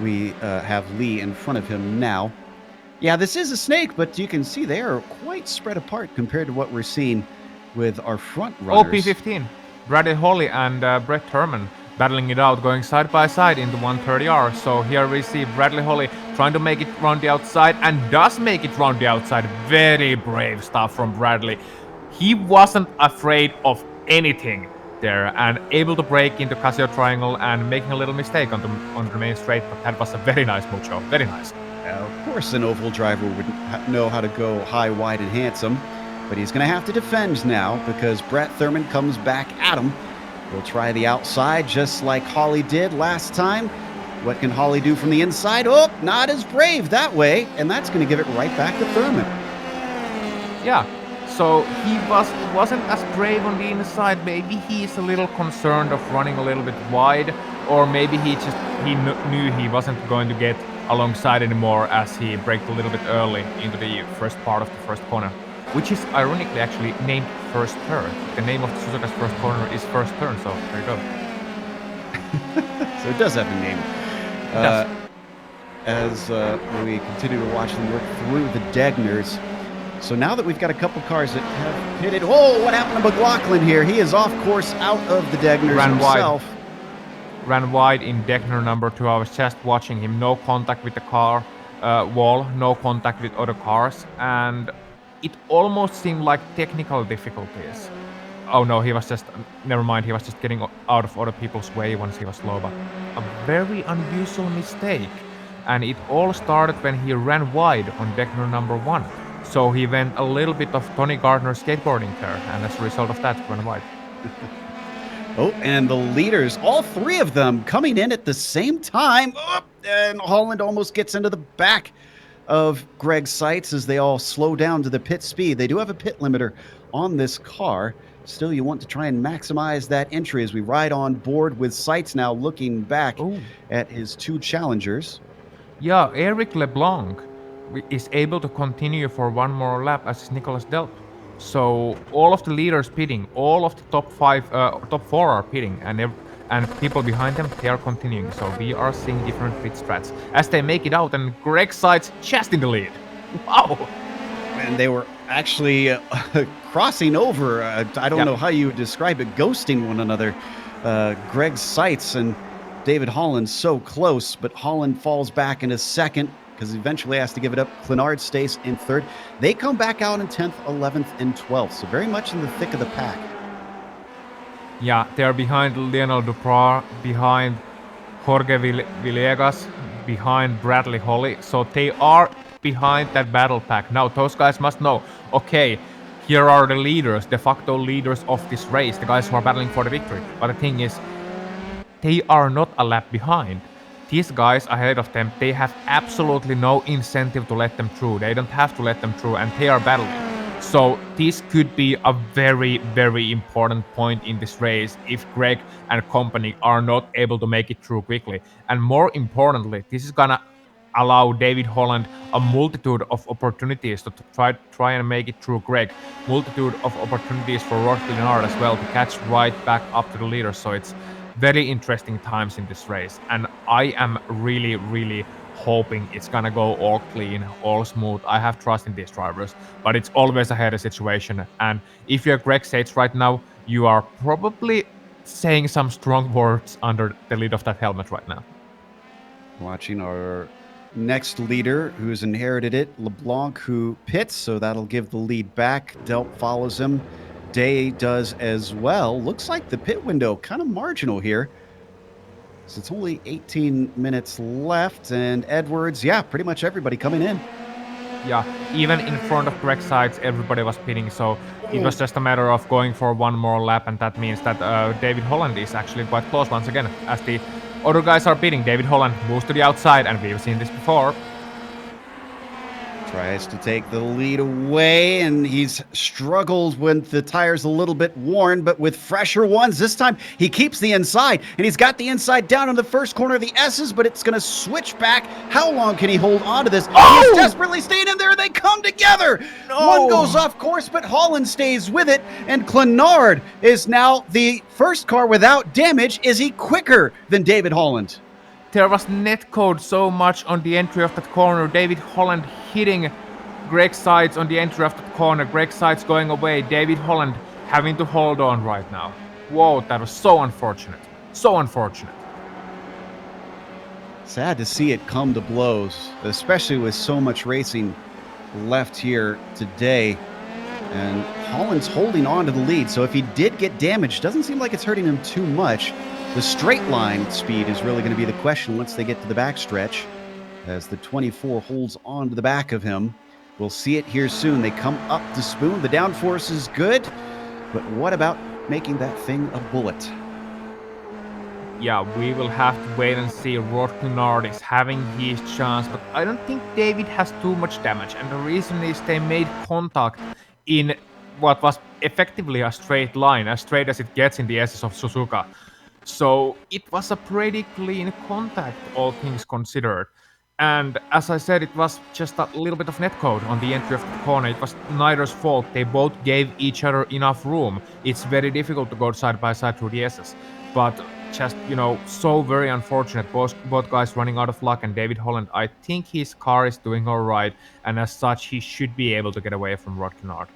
we have Lee in front of him now. Yeah, this is a snake, but you can see they are quite spread apart compared to what we're seeing with our front runners. OP15, Bradley Holly and Brett Herman battling it out, going side by side in the 130R. So here we see Bradley Holly trying to make it round the outside, and does make it round the outside. Very brave stuff from Bradley. He wasn't afraid of anything there, and able to break into Casio Triangle and making a little mistake on the main straight, but that was a very nice move, Joe. Very nice. Of course, an oval driver would know how to go high, wide, and handsome, but he's going to have to defend now because Brett Thurman comes back at him. He'll try the outside just like Holly did last time. What can Holly do from the inside? Oh, not as brave that way, and that's going to give it right back to Thurman. Yeah, so he wasn't as brave on the inside. Maybe he's a little concerned of running a little bit wide, or maybe he knew he wasn't going to get alongside anymore as he braked a little bit early into the first part of the first corner, which is ironically actually named First Turn. The name of Suzuka's first corner is First Turn, so there you go. So it does have a name. As we continue to watch them work through the Degners. So now that we've got a couple cars that have pitted. Oh, what happened to McLaughlin here? He is off course out of the Degners himself. Ran wide in Degner number 2. I was just watching him. No contact with the car wall, no contact with other cars, and it almost seemed like technical difficulties. Oh no, he was just, never mind, he was just getting out of other people's way once he was slow, but a very unusual mistake. And it all started when he ran wide on Degner number 1. So he went a little bit of Tony Gardner skateboarding there, and as a result of that, ran wide. Oh, and the leaders, all three of them coming in at the same time. Oh, and Holland almost gets into the back of Greg Seitz as they all slow down to the pit speed. They do have a pit limiter on this car. Still, you want to try and maximize that entry as we ride on board with Seitz now looking back at his two challengers. Yeah, Eric LeBlanc is able to continue for one more lap as is Nicholas Delp. So all of the leaders pitting, all of the top 4 are pitting, and people behind them, they are continuing. So we are seeing different pit strats as they make it out, and Greg Seitz just in the lead. Wow! And they were actually crossing over. I don't know how you would describe it, ghosting one another. Greg Seitz and David Holland so close, but Holland falls back in a second, because he eventually has to give it up. Clenard stays in third. They come back out in 10th, 11th, and 12th, so very much in the thick of the pack. Yeah, they're behind Lionel Duprat, behind Jorge Villegas, behind Bradley Holly, so they are behind that battle pack. Now, those guys must know, okay, here are the leaders, de facto leaders of this race, the guys who are battling for the victory. But the thing is, they are not a lap behind. These guys ahead of them, they have absolutely no incentive to let them through. They don't have to let them through, and they are battling. So this could be a very, very important point in this race if Greg and company are not able to make it through quickly. And more importantly, this is gonna allow David Holland a multitude of opportunities to try and make it through Greg. Multitude of opportunities for Ross Blinard as well to catch right back up to the leader. So it's very interesting times in this race, and I am really, really hoping it's gonna go all clean, all smooth. I have trust in these drivers, but it's always a heady situation, and if you're Greg Seitz right now, you are probably saying some strong words under the lid of that helmet right now. Watching our next leader who's inherited it, LeBlanc, who pits, so that'll give the lead back. Delp follows him. Day does as well. Looks like the pit window kind of marginal here. So it's only 18 minutes left, and Edwards, yeah, pretty much everybody coming in. Yeah, even in front of Greg Sides, everybody was pitting, so it was just a matter of going for one more lap, and that means that David Holland is actually quite close once again. As the other guys are pitting, David Holland moves to the outside, and we've seen this before. Tries to take the lead away, and he's struggled when the tire's a little bit worn, but with fresher ones, this time he keeps the inside, and he's got the inside down in the first corner of the S's, but it's going to switch back. How long can he hold on to this? Oh! He's desperately staying in there. They come together. No! One goes off course, but Holland stays with it, and Clenard is now the first car without damage. Is he quicker than David Holland? There was netcode so much on the entry of that corner. David Holland hitting Greg Sides on the entry of that corner. Greg Sides going away. David Holland having to hold on right now. Whoa, that was so unfortunate. So unfortunate. Sad to see it come to blows, especially with so much racing left here today. And Holland's holding on to the lead, so if he did get damaged, doesn't seem like it's hurting him too much. The straight line speed is really going to be the question once they get to the backstretch, as the 24 holds on to the back of him. We'll see it here soon. They come up to Spoon. The downforce is good, but what about making that thing a bullet? Yeah, we will have to wait and see. Rod Cunard is having his chance, but I don't think David has too much damage, and the reason is they made contact in what was effectively a straight line, as straight as it gets in the SS of Suzuka. So it was a pretty clean contact, all things considered. And as I said, it was just a little bit of netcode on the entry of the corner. It was neither's fault. They both gave each other enough room. It's very difficult to go side by side through the SS. But just, so very unfortunate. Both guys running out of luck, and David Holland, I think his car is doing all right. And as such, he should be able to get away from Rod Cunard.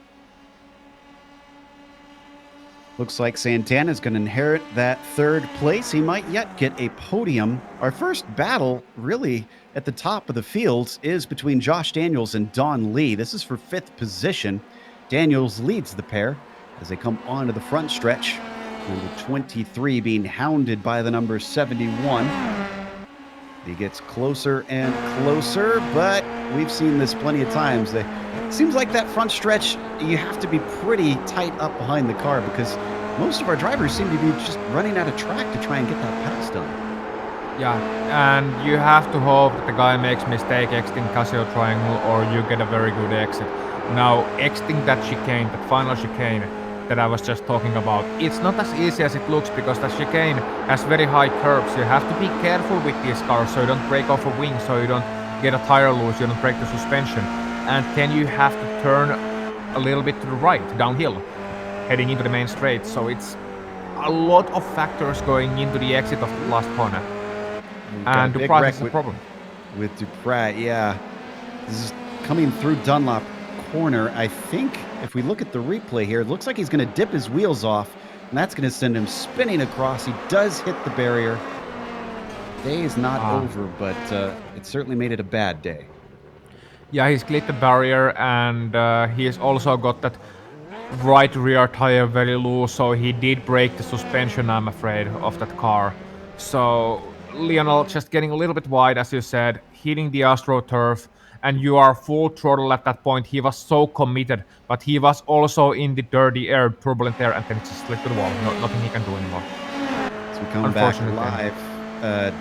Looks like Santana's going to inherit that third place. He might yet get a podium. Our first battle, really, at the top of the field is between Josh Daniels and Don Lee. This is for 5th position. Daniels leads the pair as they come onto the front stretch. Number 23 being hounded by the number 71. He gets closer and closer, but we've seen this plenty of times. It seems like that front stretch, you have to be pretty tight up behind the car because most of our drivers seem to be just running out of track to try and get that pass done. Yeah, and you have to hope that the guy makes mistake exiting Casio Triangle or you get a very good exit. Now, exiting that chicane, that final chicane that I was just talking about, it's not as easy as it looks because that chicane has very high curves. You have to be careful with these cars so you don't break off a wing, so you don't get a tire loose, you don't break the suspension. And then you have to turn a little bit to the right, downhill, heading into the main straight. So it's a lot of factors going into the exit of the last corner. And Duprat is the problem. With Duprat, yeah. This is coming through Dunlop corner. I think if we look at the replay here, it looks like he's going to dip his wheels off, and that's going to send him spinning across. He does hit the barrier. Day is not over, but it certainly made it a bad day. Yeah, he's cleared the barrier, and he has also got that right rear tire very loose, so he did break the suspension, I'm afraid, of that car. So Lionel just getting a little bit wide, as you said, hitting the AstroTurf, and you are full throttle at that point. He was so committed, but he was also in the dirty air, turbulent air, and then it just slid to the wall. Nothing he can do anymore. So we come back live.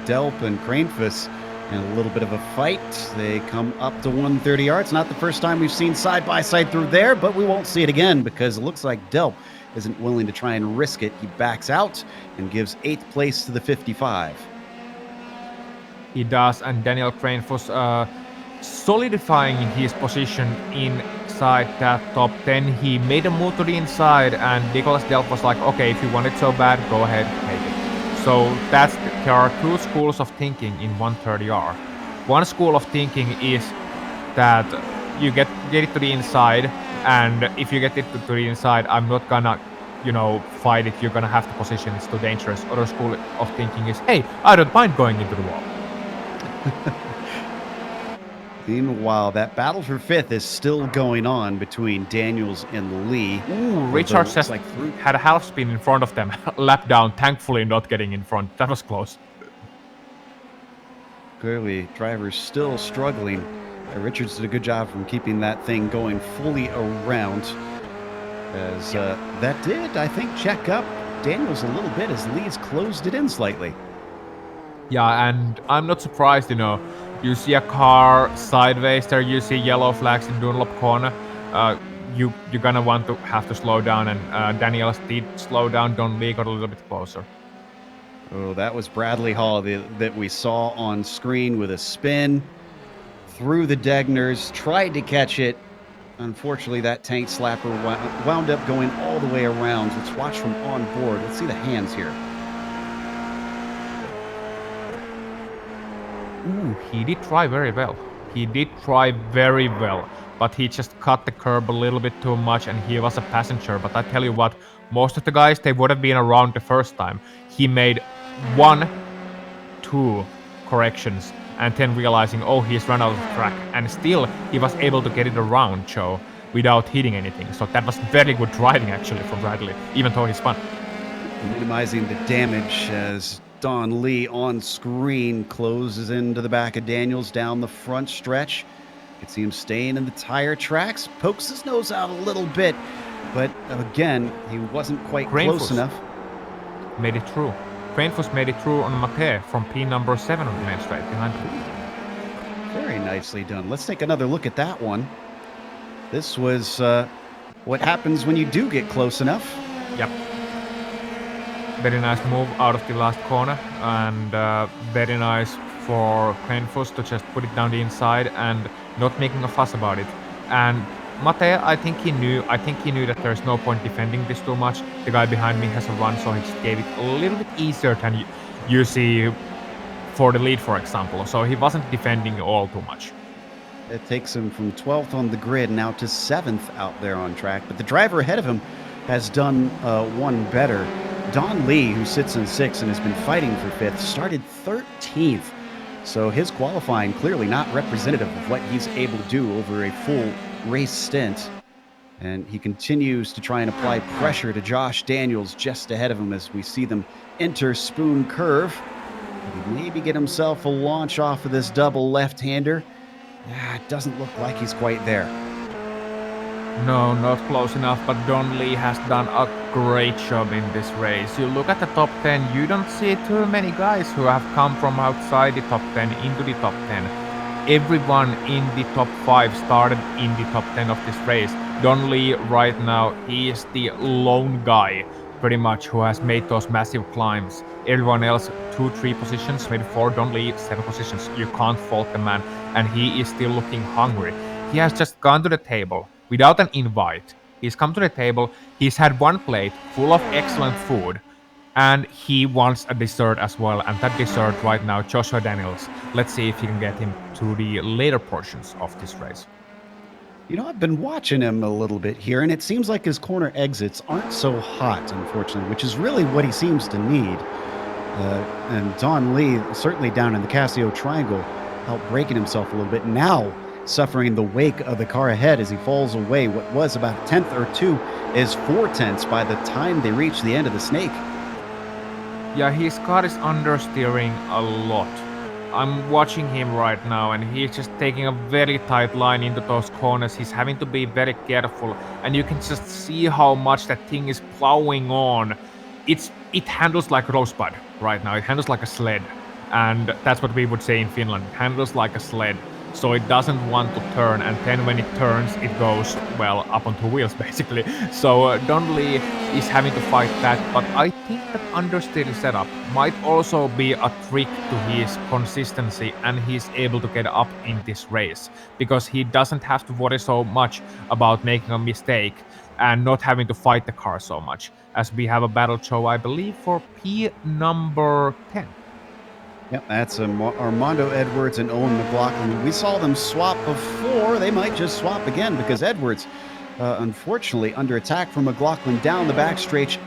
Delp and Cranefuss in a little bit of a fight. They come up to 130 yards. Not the first time we've seen side-by-side through there, but we won't see it again because it looks like Delp isn't willing to try and risk it. He backs out and gives 8th place to the 55. He does, and Daniel Cranefuss solidifying his position inside that top 10. He made a move to the inside, and Nicolas Delp was like, okay, if you want it so bad, go ahead, take it. So there are two schools of thinking in 130R. One school of thinking is that you get it to the inside, and if you get it to the inside, I'm not gonna, fight it. You're gonna have to position. It's too dangerous. Other school of thinking is, hey, I don't mind going into the wall. Meanwhile, that battle for 5th is still going on between Daniels and Lee. Ooh, Richard just had a half spin in front of them, lap down, thankfully not getting in front. That was close. Clearly, drivers still struggling Richards did a good job from keeping that thing going fully around. As that did, I think, check up Daniels a little bit as Lee's closed it in slightly. Yeah, and I'm not surprised, you see a car sideways there, you see yellow flags in Dunlop corner, you're gonna want to have to slow down, and Daniels did slow down. Don Lee got a little bit closer. Oh, that was Bradley Hall that we saw on screen with a spin through the Degners, tried to catch it. Unfortunately, that tank slapper wound up going all the way around. Let's watch from on board. Let's see the hands here. Ooh, he did try very well. He did try very well, but he just cut the curb a little bit too much, and he was a passenger. But I tell you what, most of the guys, they would have been around the first time. He made 1-2 corrections, and then realizing, oh, he's run out of track, and still he was able to get it around Joe without hitting anything. So that was very good driving actually from Bradley, even though he spun. Minimizing the damage as Don Lee on screen closes into the back of Daniels down the front stretch. You can see him staying in the tire tracks, pokes his nose out a little bit, but again, he wasn't quite close enough. Made it through. Cranefuss made it through on Mate from P number 7 on the main straight behind him. Very nicely done. Let's take another look at that one. This was what happens when you do get close enough. Yep. Very nice move out of the last corner, and very nice for Cranefuss to just put it down the inside and not making a fuss about it. And Mate, I think he knew that there's no point defending this too much. The guy behind me has a run, so he just gave it a little bit easier than you see for the lead, for example. So he wasn't defending all too much. It takes him from 12th on the grid now to 7th out there on track. But the driver ahead of him has done one better. Don Lee, who sits in 6th and has been fighting for 5th, started 13th. So his qualifying clearly not representative of what he's able to do over a full race stint. And he continues to try and apply pressure to Josh Daniels just ahead of him as we see them enter Spoon Curve. Maybe get himself a launch off of this double left-hander. It doesn't look like he's quite there. No, not close enough, but Don Lee has done a great job in this race. You look at the top 10, you don't see too many guys who have come from outside the top 10 into the top 10. Everyone in the top 5 started in the top 10 of this race. Don Lee right now, he is the lone guy pretty much who has made those massive climbs. Everyone else 2-3 positions, maybe 4. Don Lee 7 positions. You can't fault the man, and he is still looking hungry. He has just gone to the table without an invite. He's come to the table, he's had one plate full of excellent food, and he wants a dessert as well. And that dessert right now, Joshua Daniels. Let's see if he can get him to the later portions of this race. You know, I've been watching him a little bit here, and it seems like his corner exits aren't so hot, unfortunately, which is really what he seems to need. And Don Lee, certainly down in the Casio Triangle, out breaking himself a little bit. Now, suffering the wake of the car ahead as he falls away. What was about a 10th or 2 is 4 tenths by the time they reach the end of the snake. Yeah, his car is understeering a lot. I'm watching him right now, and he's just taking a very tight line into those corners. He's having to be very careful, and you can just see how much that thing is plowing on. It handles like a rosebud right now. It handles like a sled, and that's what we would say in Finland. It handles like a sled. So it doesn't want to turn, and then when it turns, it goes, well, up on 2 wheels, basically. So Don Lee is having to fight that, but I think that understeering setup might also be a trick to his consistency, and he's able to get up in this race, because he doesn't have to worry so much about making a mistake and not having to fight the car so much, as we have a battle show, I believe, for P number 10. Yep, that's Armando Edwards and Owen McLaughlin. We saw them swap before. They might just swap again because Edwards, unfortunately, under attack from McLaughlin down the backstretch.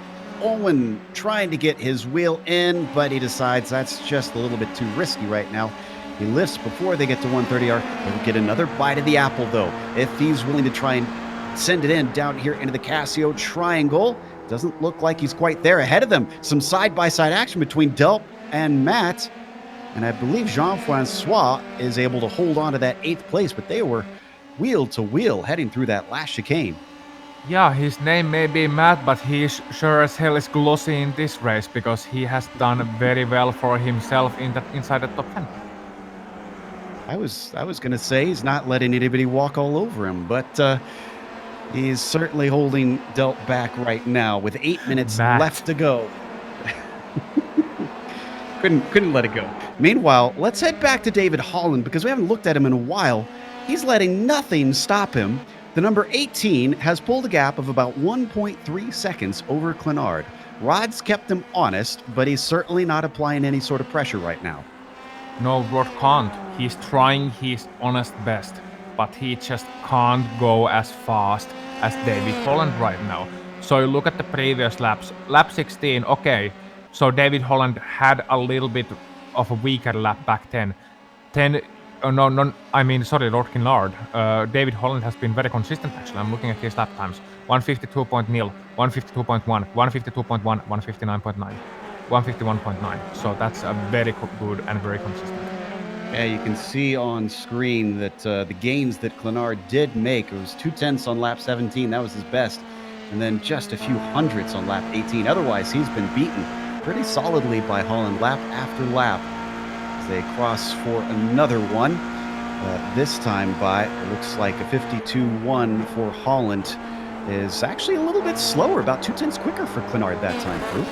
Owen trying to get his wheel in, but he decides that's just a little bit too risky right now. He lifts before they get to 130R. He'll get another bite of the apple, though, if he's willing to try and send it in down here into the Casio Triangle. Doesn't look like he's quite there. Ahead of them, some side-by-side action between Delp and Matt. And I believe Jean-Francois is able to hold on to that 8th place, but they were wheel to wheel heading through that last chicane. Yeah, his name may be Matt, but he sure as hell is glossy in this race because he has done very well for himself inside the top 10. I was going to say he's not letting anybody walk all over him, but he's certainly holding Delp back right now with 8 minutes Matt. left to go. couldn't let it go. Meanwhile, let's head back to David Holland because we haven't looked at him in a while. He's letting nothing stop him. The number 18 has pulled a gap of about 1.3 seconds over Clenard. Rod's kept him honest, but he's certainly not applying any sort of pressure right now. No, Rod can't. He's trying his honest best, but he just can't go as fast as David Holland right now. So you look at the previous laps. Lap 16, okay. So David Holland had a little bit of a weaker lap back then. Lord Kinlaard. David Holland has been very consistent actually. I'm looking at his lap times. 152.0, 152.1, 152.1, 159.9, 151.9. So that's a very good and very consistent. Yeah, you can see on screen that the gains that Clenard did make, it was 2/10 on lap 17. That was his best. And then just a few hundredths on lap 18. Otherwise, he's been beaten pretty solidly by Holland lap after lap. They cross for another one. This time by, it looks like a 52.1 for Holland is actually a little bit slower, about 2/10 quicker for Clenard that time through.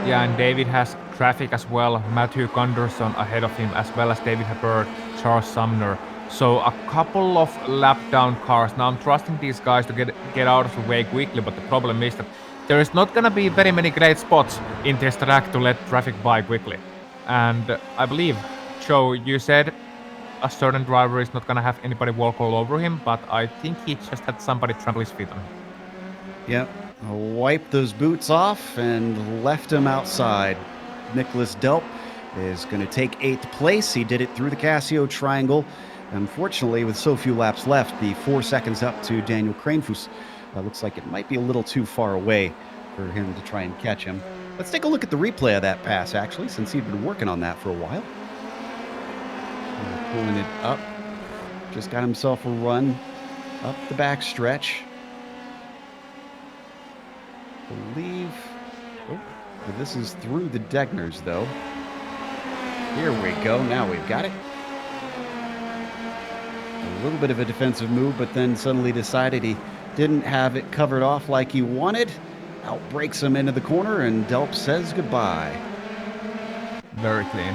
Yeah, and David has traffic as well. Matthew Gunderson ahead of him, as well as David Hebert, Charles Sumner. So a couple of lap down cars. Now I'm trusting these guys to get out of the way quickly, but the problem is that there is not gonna be very many great spots in this track to let traffic by quickly. And I believe, Joe, you said a certain driver is not going to have anybody walk all over him, but I think he just had somebody trample his feet on him. Yep, wiped those boots off and left him outside. Nicholas Delp is going to take 8th place. He did it through the Casio Triangle. Unfortunately, with so few laps left, the 4 seconds up to Daniel Kranefus looks like it might be a little too far away for him to try and catch him. Let's take a look at the replay of that pass, actually, since he'd been working on that for a while. Pulling it up. Just got himself a run up the back stretch. Believe... Oh, this is through the Degners, though. Here we go. Now we've got it. A little bit of a defensive move, but then suddenly decided he didn't have it covered off like he wanted. Outbreaks him into the corner, and Delp says goodbye. Very clean.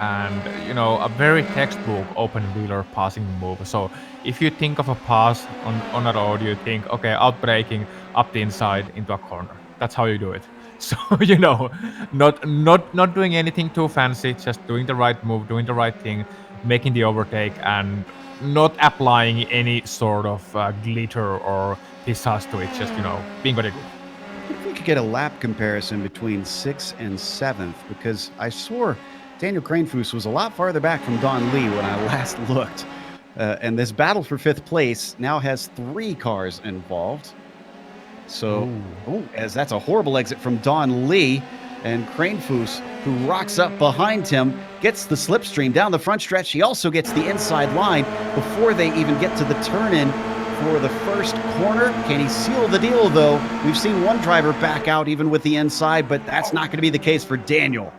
And, you know, a very textbook open-wheeler passing move. So if you think of a pass on a road, you think, okay, outbreaking up the inside into a corner. That's how you do it. So, you know, not doing anything too fancy, just doing the right move, doing the right thing, making the overtake, and not applying any sort of glitter or pizzazz to it. Just, you know, being very good. If we could get a lap comparison between 6th and 7th, because I swore Daniel Kranefus was a lot farther back from Don Lee when I last looked. And this battle for 5th place now has 3 cars involved. So, as that's a horrible exit from Don Lee, and Kranefus, who rocks up behind him, gets the slipstream down the front stretch. He also gets the inside line before they even get to the turn-in for the first corner. Can he seal the deal, though? We've seen one driver back out even with the inside, but that's not going to be the case for Daniel.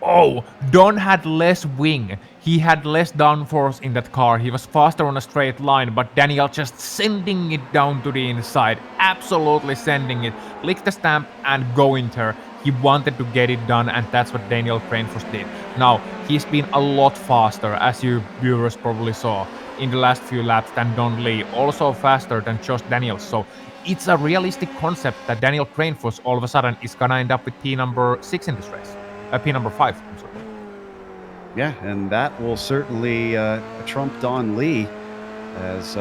Oh, Don had less wing. He had less downforce in that car. He was faster on a straight line, but Daniel just sending it down to the inside. Absolutely sending it. Lick the stamp and go in there. He wanted to get it done, and that's what Daniel Kranefus did. Now, he's been a lot faster, as you viewers probably saw, in the last few laps than Don Lee. Also faster than Josh Daniels. So it's a realistic concept that Daniel Kranefus all of a sudden is gonna end up with P number 6 in this race. P number 5, I'm sorry. Yeah, and that will certainly trump Don Lee as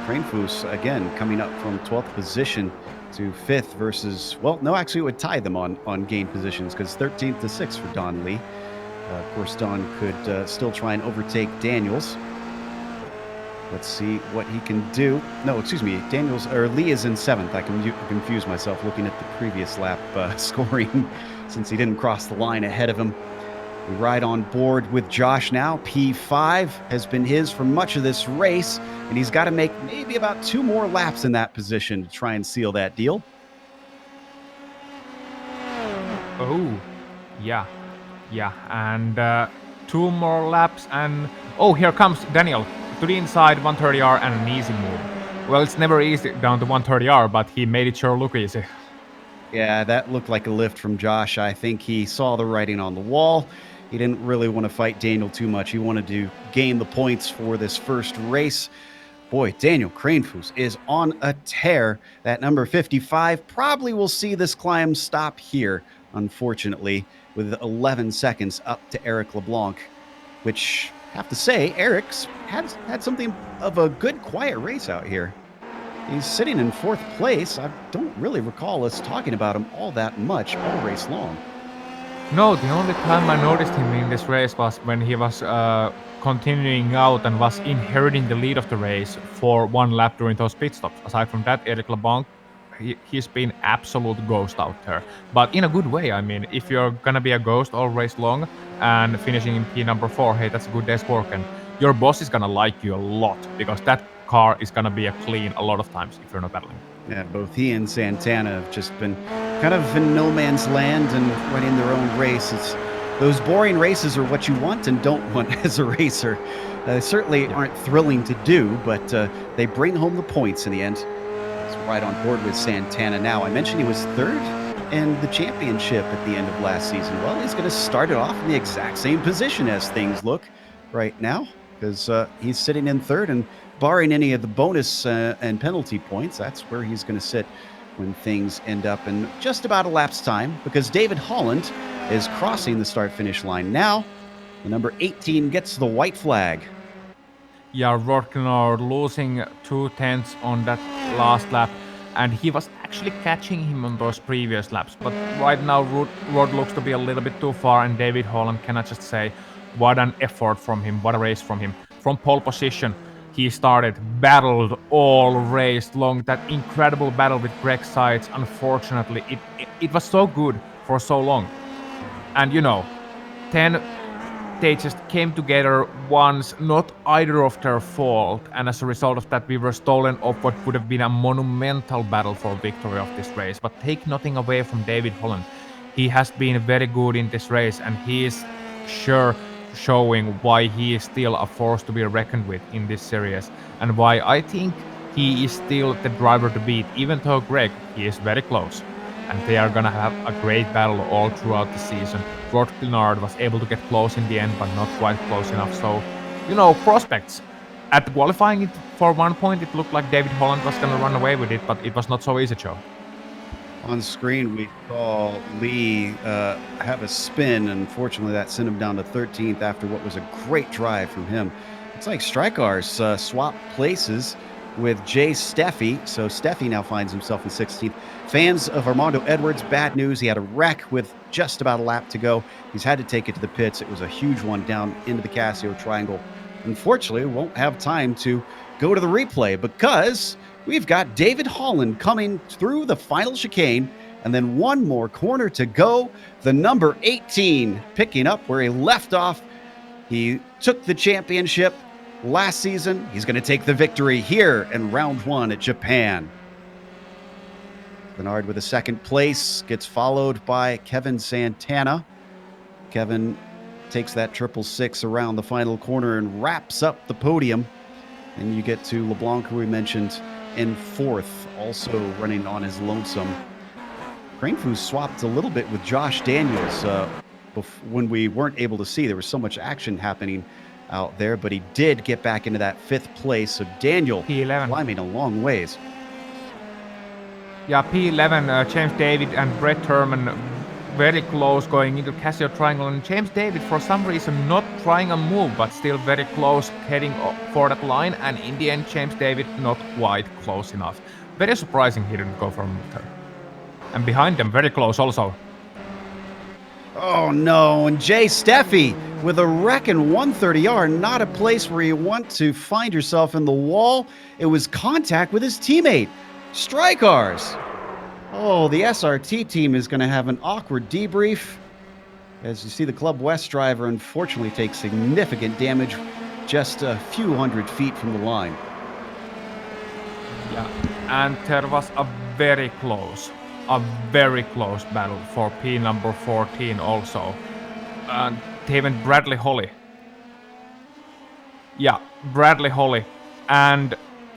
Kranefus, again, coming up from 12th position to 5th versus, well, no, actually it would tie them on gain positions because 13th to 6th for Don Lee. Of course, Don could still try and overtake Daniels. Let's see what he can do. No, excuse me. Lee is in 7th. I can confuse myself looking at the previous lap scoring since he didn't cross the line ahead of him. We ride on board with Josh now. P5 has been his for much of this race, and he's got to make maybe about 2 more laps in that position to try and seal that deal. Oh, yeah, and 2 more laps, and oh, here comes Daniel to the inside, 130R and an easy move. Well, it's never easy down to 130R, but he made it sure look easy. Yeah, that looked like a lift from Josh. I think he saw the writing on the wall. He didn't really want to fight Daniel too much. He wanted to gain the points for this first race. Boy, Daniel Kranefuss is on a tear. That number 55 probably will see this climb stop here, unfortunately, with 11 seconds up to Eric LeBlanc, which, I have to say, Eric's had something of a good, quiet race out here. He's sitting in 4th place. I don't really recall us talking about him all that much all race long. No, the only time I noticed him in this race was when he was continuing out and was inheriting the lead of the race for 1 lap during those pit stops. Aside from that, Eric LeBlanc, he's been absolute ghost out there. But in a good way, I mean, if you're gonna be a ghost all race long and finishing in P number 4, hey, that's a good day's work. And your boss is gonna like you a lot because that car is gonna be a clean a lot of times if you're not battling. Yeah, both he and Santana have just been kind of in no man's land and running their own race. Those boring races are what you want and don't want as a racer. They certainly aren't thrilling to do, but they bring home the points in the end. Let's ride on board with Santana now. I mentioned he was 3rd in the championship at the end of last season. Well, he's going to start it off in the exact same position as things look right now, because he's sitting in 3rd, and barring any of the bonus and penalty points, that's where he's going to sit when things end up in just about a lap's time, because David Holland is crossing the start-finish line now. The number 18 gets the white flag. Yeah, Rodknar losing 2/10 on that last lap, and he was actually catching him on those previous laps. But right now, Rod looks to be a little bit too far, and David Holland cannot just say, what an effort from him, what a race from him. From pole position, he started, battled all race long. That incredible battle with Greg Seitz, unfortunately, it was so good for so long. And you know, 10, they just came together once, not either of their fault, and as a result of that, we were stolen off what would have been a monumental battle for victory of this race. But take nothing away from David Holland. He has been very good in this race, and he is sure showing why he is still a force to be reckoned with in this series, and why I think he is still the driver to beat, even though Greg, he is very close. And they are gonna have a great battle all throughout the season. Rod Glenard was able to get close in the end, but not quite close enough. So, you know, prospects. At the qualifying, it, for one point, it looked like David Holland was gonna run away with it, but it was not so easy, Joe. On screen, we saw Lee have a spin. Unfortunately, that sent him down to 13th after what was a great drive from him. It's like Strykars swapped places with Jay Steffi. So Steffi now finds himself in 16th. Fans of Armando Edwards, bad news. He had a wreck with just about a lap to go. He's had to take it to the pits. It was a huge one down into the Casio Triangle. Unfortunately, we won't have time to go to the replay because we've got David Holland coming through the final chicane, and then one more corner to go. The number 18 picking up where he left off. He took the championship last season. He's going to take the victory here in round 1 at Japan. Bernard with a 2nd place, gets followed by Kevin Santana. Kevin takes that 666 around the final corner and wraps up the podium. And you get to LeBlanc, who we mentioned, in 4th, also running on his lonesome. Kranefuss swapped a little bit with Josh Daniels when we weren't able to see. There was so much action happening out there, but he did get back into that 5th place. So Daniel P11. climbing a long ways. Yeah, P11, James David and Brett Herman very close going into Casio Triangle, and James David for some reason not trying a move, but still very close heading for that line, and in the end James David not quite close enough. Very surprising he didn't go for a move there. And behind them, very close also. Oh no, and Jay Steffi with a wrecking 130R, not a place where you want to find yourself in the wall. It was contact with his teammate. Strykars. Oh, the SRT team is going to have an awkward debrief. As you see, the Club West driver unfortunately takes significant damage just a few hundred feet from the line. Yeah, and there was a very close battle for P number 14 also. And even Bradley Holly. Yeah, Bradley Holly. And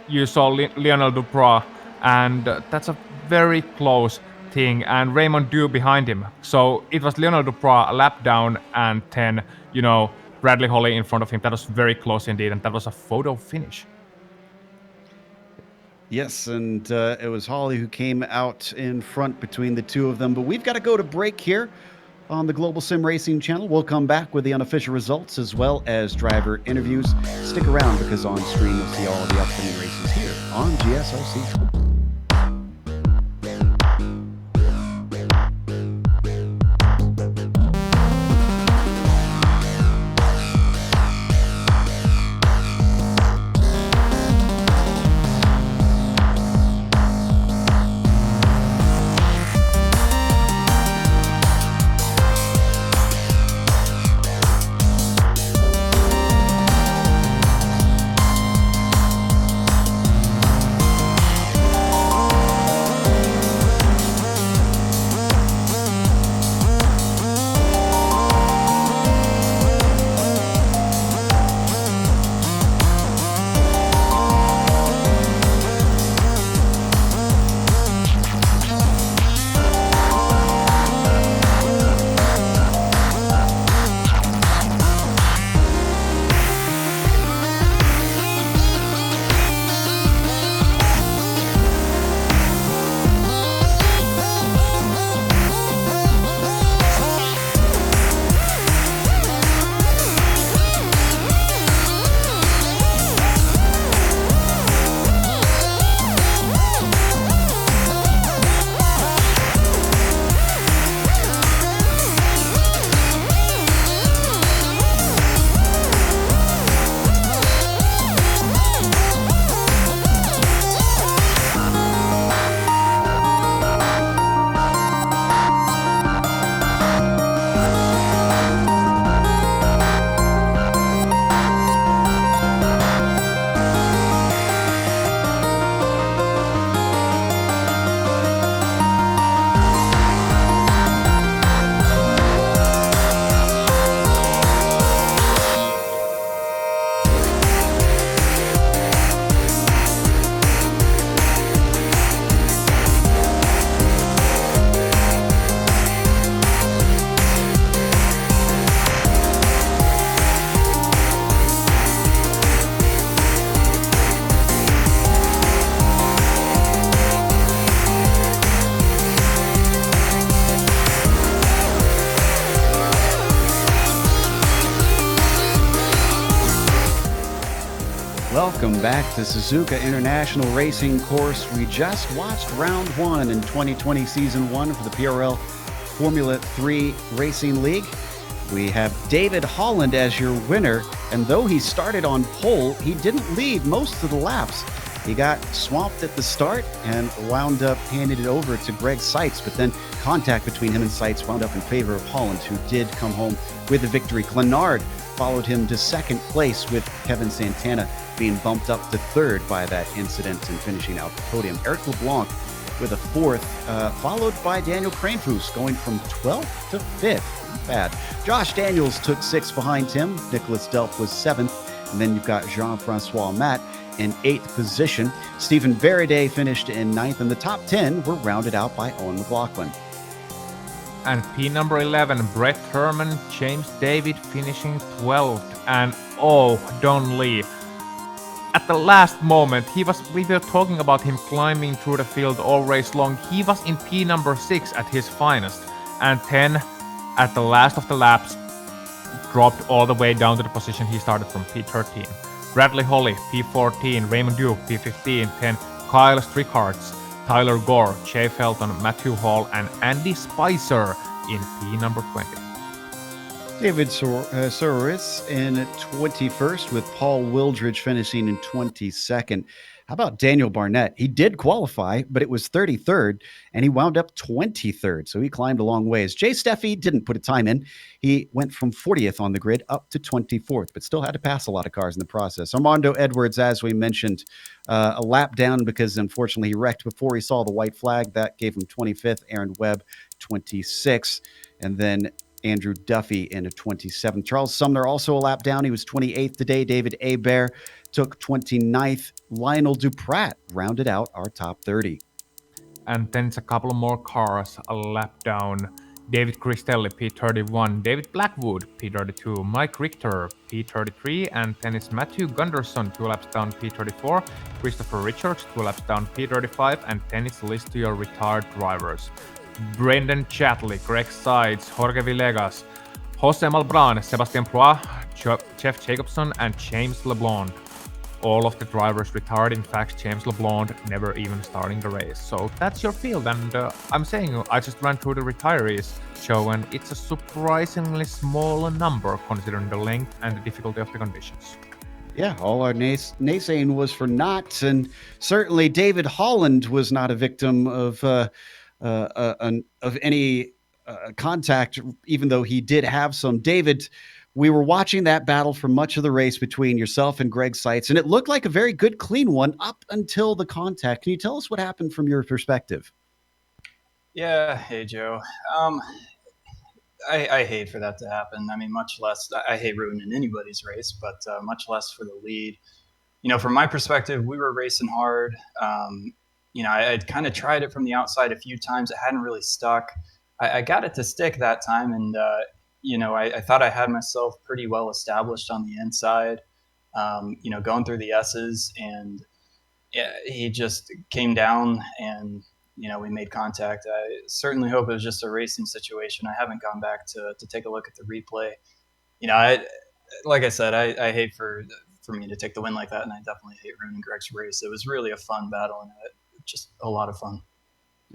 you saw Lionel Dubois, and that's a very close thing, and Raymond Dew behind him. So it was Lionel Dubois a lap down, and then, Bradley Holly in front of him. That was very close indeed, and that was a photo finish. Yes, and it was Holly who came out in front between the two of them. But we've got to go to break here on the Global Sim Racing channel. We'll come back with the unofficial results as well as driver interviews. Stick around because on screen you'll see all of the upcoming races here on GSRC. Welcome back to Suzuka International Racing Course. We just watched round one in 2020 season one for the PRL Formula 3 Racing League. We have David Holland as your winner, and though he started on pole, he didn't lead most of the laps. He got swamped at the start and wound up handing it over to Greg Seitz, but then contact between him and Seitz wound up in favor of Holland, who did come home with the victory. Glenard followed him to second place, with Kevin Santana being bumped up to third by that incident and finishing out the podium. Eric LeBlanc with a fourth, followed by Daniel Kranefuss going from 12th to 5th. Bad. Josh Daniels took sixth behind him. Nicholas Delp was seventh. And then you've got Jean-Francois Matt in eighth position. Stephen Veraday finished in ninth, and the top 10 were rounded out by Owen McLaughlin. And P number 11, Brett Herman, James David finishing 12th. And Don Lee. At the last moment, we were talking about him climbing through the field all race long. He was in P number 6 at his finest. And then, at the last of the laps, dropped all the way down to the position he started from P13. Bradley Holly, P14, Raymond Duke, P15, 10, Kyle Strickards, Tyler Gore, Jay Felton, Matthew Hall, and Andy Spicer in P number 20. David Soros in 21st, with Paul Wildridge finishing in 22nd. How about Daniel Barnett? He did qualify, but it was 33rd, and he wound up 23rd, so he climbed a long ways. Jay Steffi didn't put a time in. He went from 40th on the grid up to 24th, but still had to pass a lot of cars in the process. Armando Edwards, as we mentioned, a lap down because unfortunately he wrecked before he saw the white flag. That gave him 25th. Aaron Webb, 26th. And then Andrew Duffy in a 27th. Charles Sumner also a lap down. He was 28th today. David Hebert took 29th. Lionel Duprat rounded out our top 30. And then it's a couple more cars a lap down. David Cristelli, P31, David Blackwood, P32, Mike Richter, P33, and then it's Matthew Gunderson, 2 laps down, P34, Christopher Richards, 2 laps down, P35, and then it's a list to your retired drivers. Brendan Chatley, Greg Sides, Jorge Villegas, Jose Malbran, Sebastian Proix, Jeff Jacobson, and James LeBlanc. All of the drivers retired. In fact, James LeBlanc never even starting the race. So that's your field. And I'm saying I just ran through the retirees show, and it's a surprisingly small number considering the length and the difficulty of the conditions. Yeah, all our naysaying was for naught, and certainly David Holland was not a victim of any contact, even though he did have some. David, we were watching that battle for much of the race between yourself and Greg Seitz, and it looked like a very good, clean one up until the contact. Can you tell us what happened from your perspective? Yeah, hey Joe. I hate for that to happen. I mean, much less, I hate ruining anybody's race, but much less for the lead. You know, from my perspective, we were racing hard. I'd kind of tried it from the outside a few times. It hadn't really stuck. I got it to stick that time, and I thought I had myself pretty well established on the inside. Going through the S's, and yeah, he just came down, and we made contact. I certainly hope it was just a racing situation. I haven't gone back to take a look at the replay. Like I said, I hate for me to take the win like that, and I definitely hate ruining Greg's race. It was really a fun battle, and just a lot of fun.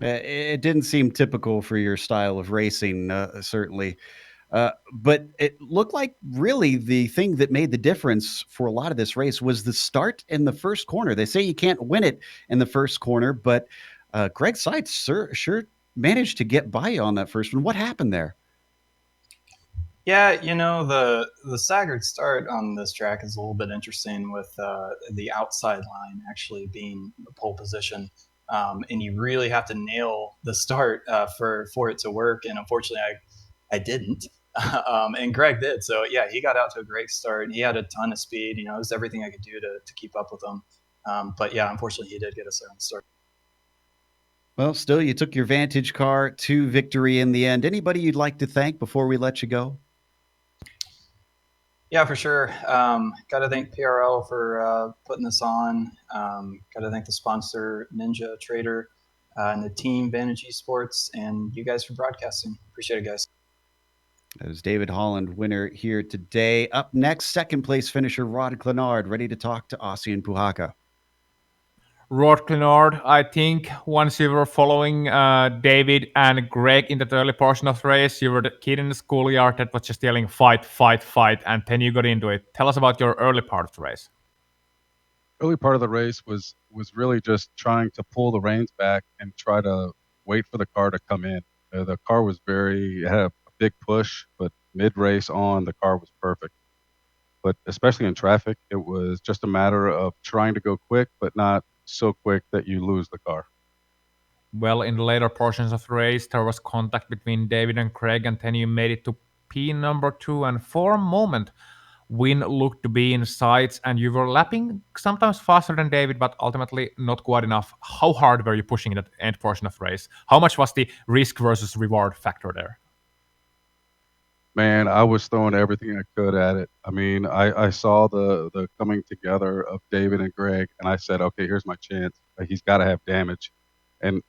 It didn't seem typical for your style of racing, certainly. But it looked like really the thing that made the difference for a lot of this race was the start in the first corner. They say you can't win it in the first corner, but Greg Seitz sure managed to get by you on that first one. What happened there? Yeah, the staggered start on this track is a little bit interesting with the outside line actually being the pole position. And you really have to nail the start for it to work. And unfortunately, I didn't. And Greg did. So, yeah, he got out to a great start. He had a ton of speed. It was everything I could do to keep up with him. But, yeah, unfortunately, he did get us there on the start. Well, still, you took your Vantage car to victory in the end. Anybody you'd like to thank before we let you go? Yeah, for sure. Got to thank PRL for putting this on. Got to thank the sponsor, Ninja Trader, and the team, Vantage Esports, and you guys for broadcasting. Appreciate it, guys. That is David Holland, winner here today. Up next, second place finisher Rod Clenard, ready to talk to Aussie and Puhaka. Rod Clenard, I think once you were following David and Greg in the early portion of the race, you were the kid in the schoolyard that was just yelling fight, fight, fight, and then you got into it. Tell us about your early part of the race. Early part of the race was really just trying to pull the reins back and try to wait for the car to come in. The car was it had a big push, but mid-race on, the car was perfect. But especially in traffic, it was just a matter of trying to go quick, but not so quick that you lose the car. Well, in the later portions of the race, there was contact between David and Craig, and then you made it to P number 2, and for a moment, Win looked to be in sights, and you were lapping sometimes faster than David, but ultimately not quite enough. How hard were you pushing in that end portion of the race? How much was the risk versus reward factor there? Man, I was throwing everything I could at it. I mean, I saw the coming together of David and Greg, and I said, okay, here's my chance. He's got to have damage. And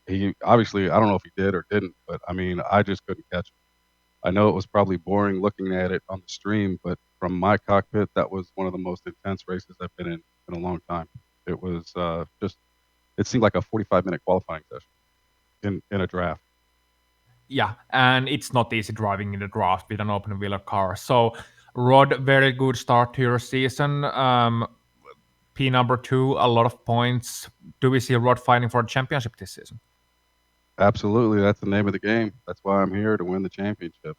he obviously, I don't know if he did or didn't, but I mean, I just couldn't catch him. I know it was probably boring looking at it on the stream, but from my cockpit, that was one of the most intense races I've been in a long time. It was it seemed like a 45-minute qualifying session in a draft. Yeah, and it's not easy driving in the draft with an open wheeler car. So, Rod, very good start to your season. P number 2, a lot of points. Do we see Rod fighting for a championship this season? Absolutely, that's the name of the game. That's why I'm here, to win the championship.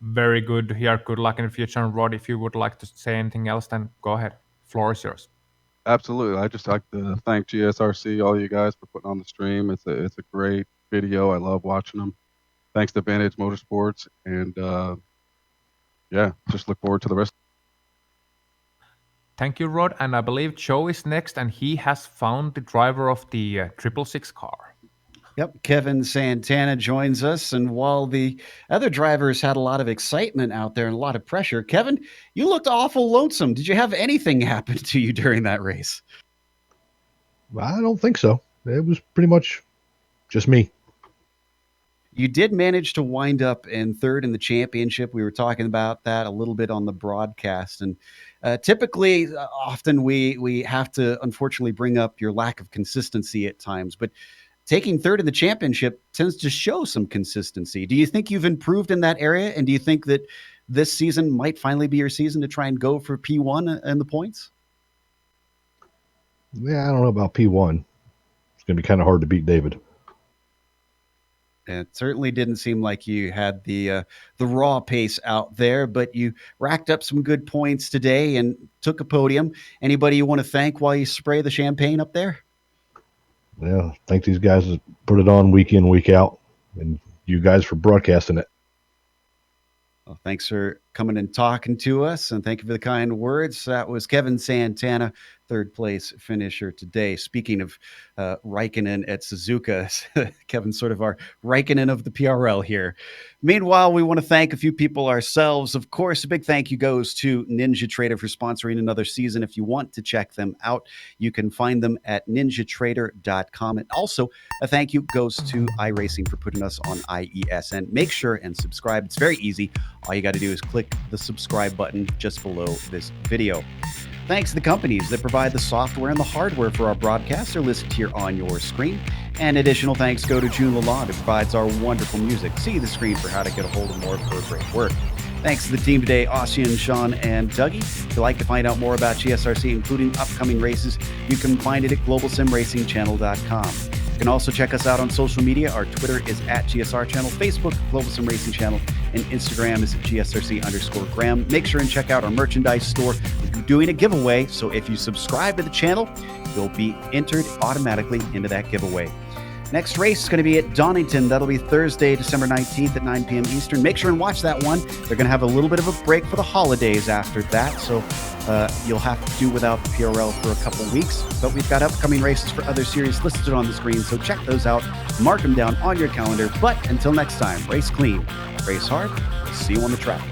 Very good to hear. Good luck in the future. And Rod, if you would like to say anything else, then go ahead. Floor is yours. Absolutely. I just like to thank GSRC, all you guys, for putting on the stream. It's a great video. I love watching them. Thanks to Vantage Motorsports, and yeah, just look forward to the rest. Thank you, Rod. And I believe Joe is next, and he has found the driver of the 666 car. Yep, Kevin Santana joins us. And while the other drivers had a lot of excitement out there and a lot of pressure, Kevin, you looked awful lonesome. Did you have anything happen to you during that race? I don't think so. It was pretty much just me. You did manage to wind up in third in the championship. We were talking about that a little bit on the broadcast. And typically, often we have to unfortunately bring up your lack of consistency at times. But taking third in the championship tends to show some consistency. Do you think you've improved in that area? And do you think that this season might finally be your season to try and go for P1 and the points? Yeah, I don't know about P1. It's going to be kind of hard to beat David. It certainly didn't seem like you had the raw pace out there, but you racked up some good points today and took a podium. Anybody you want to thank while you spray the champagne up there? Yeah, thank these guys that put it on week in, week out, and you guys for broadcasting it. Well, thanks for coming and talking to us, and thank you for the kind words. That was Kevin Santana, third place finisher today. Speaking of Raikkonen at Suzuka, Kevin's sort of our Raikkonen of the PRL here. Meanwhile, we want to thank a few people ourselves. Of course, a big thank you goes to Ninja Trader for sponsoring another season. If you want to check them out, you can find them at ninjatrader.com. And also, a thank you goes to iRacing for putting us on IESN. Make sure and subscribe. It's very easy. All you got to do is click the subscribe button just below this video. Thanks to the companies that provide the software and the hardware for our broadcasts are listed here on your screen. And additional thanks go to June Lalonde, who provides our wonderful music. See the screen for how to get a hold of more of her great work. Thanks to the team today, Ossian, Sean, and Dougie. If you'd like to find out more about GSRC, including upcoming races, you can find it at globalsimracingchannel.com. You can also check us out on social media. Our Twitter is at GSR Channel, Facebook, Global Sim Racing Channel, and Instagram is at GSRC_Graham. Make sure and check out our merchandise store. We're doing a giveaway, so if you subscribe to the channel, you'll be entered automatically into that giveaway. Next race is going to be at Donington. That'll be Thursday, December 19th at 9 p.m. Eastern. Make sure and watch that one. They're going to have a little bit of a break for the holidays after that, so you'll have to do without the PRL for a couple of weeks. But we've got upcoming races for other series listed on the screen, so check those out. Mark them down on your calendar. But until next time, race clean, race hard. See you on the track.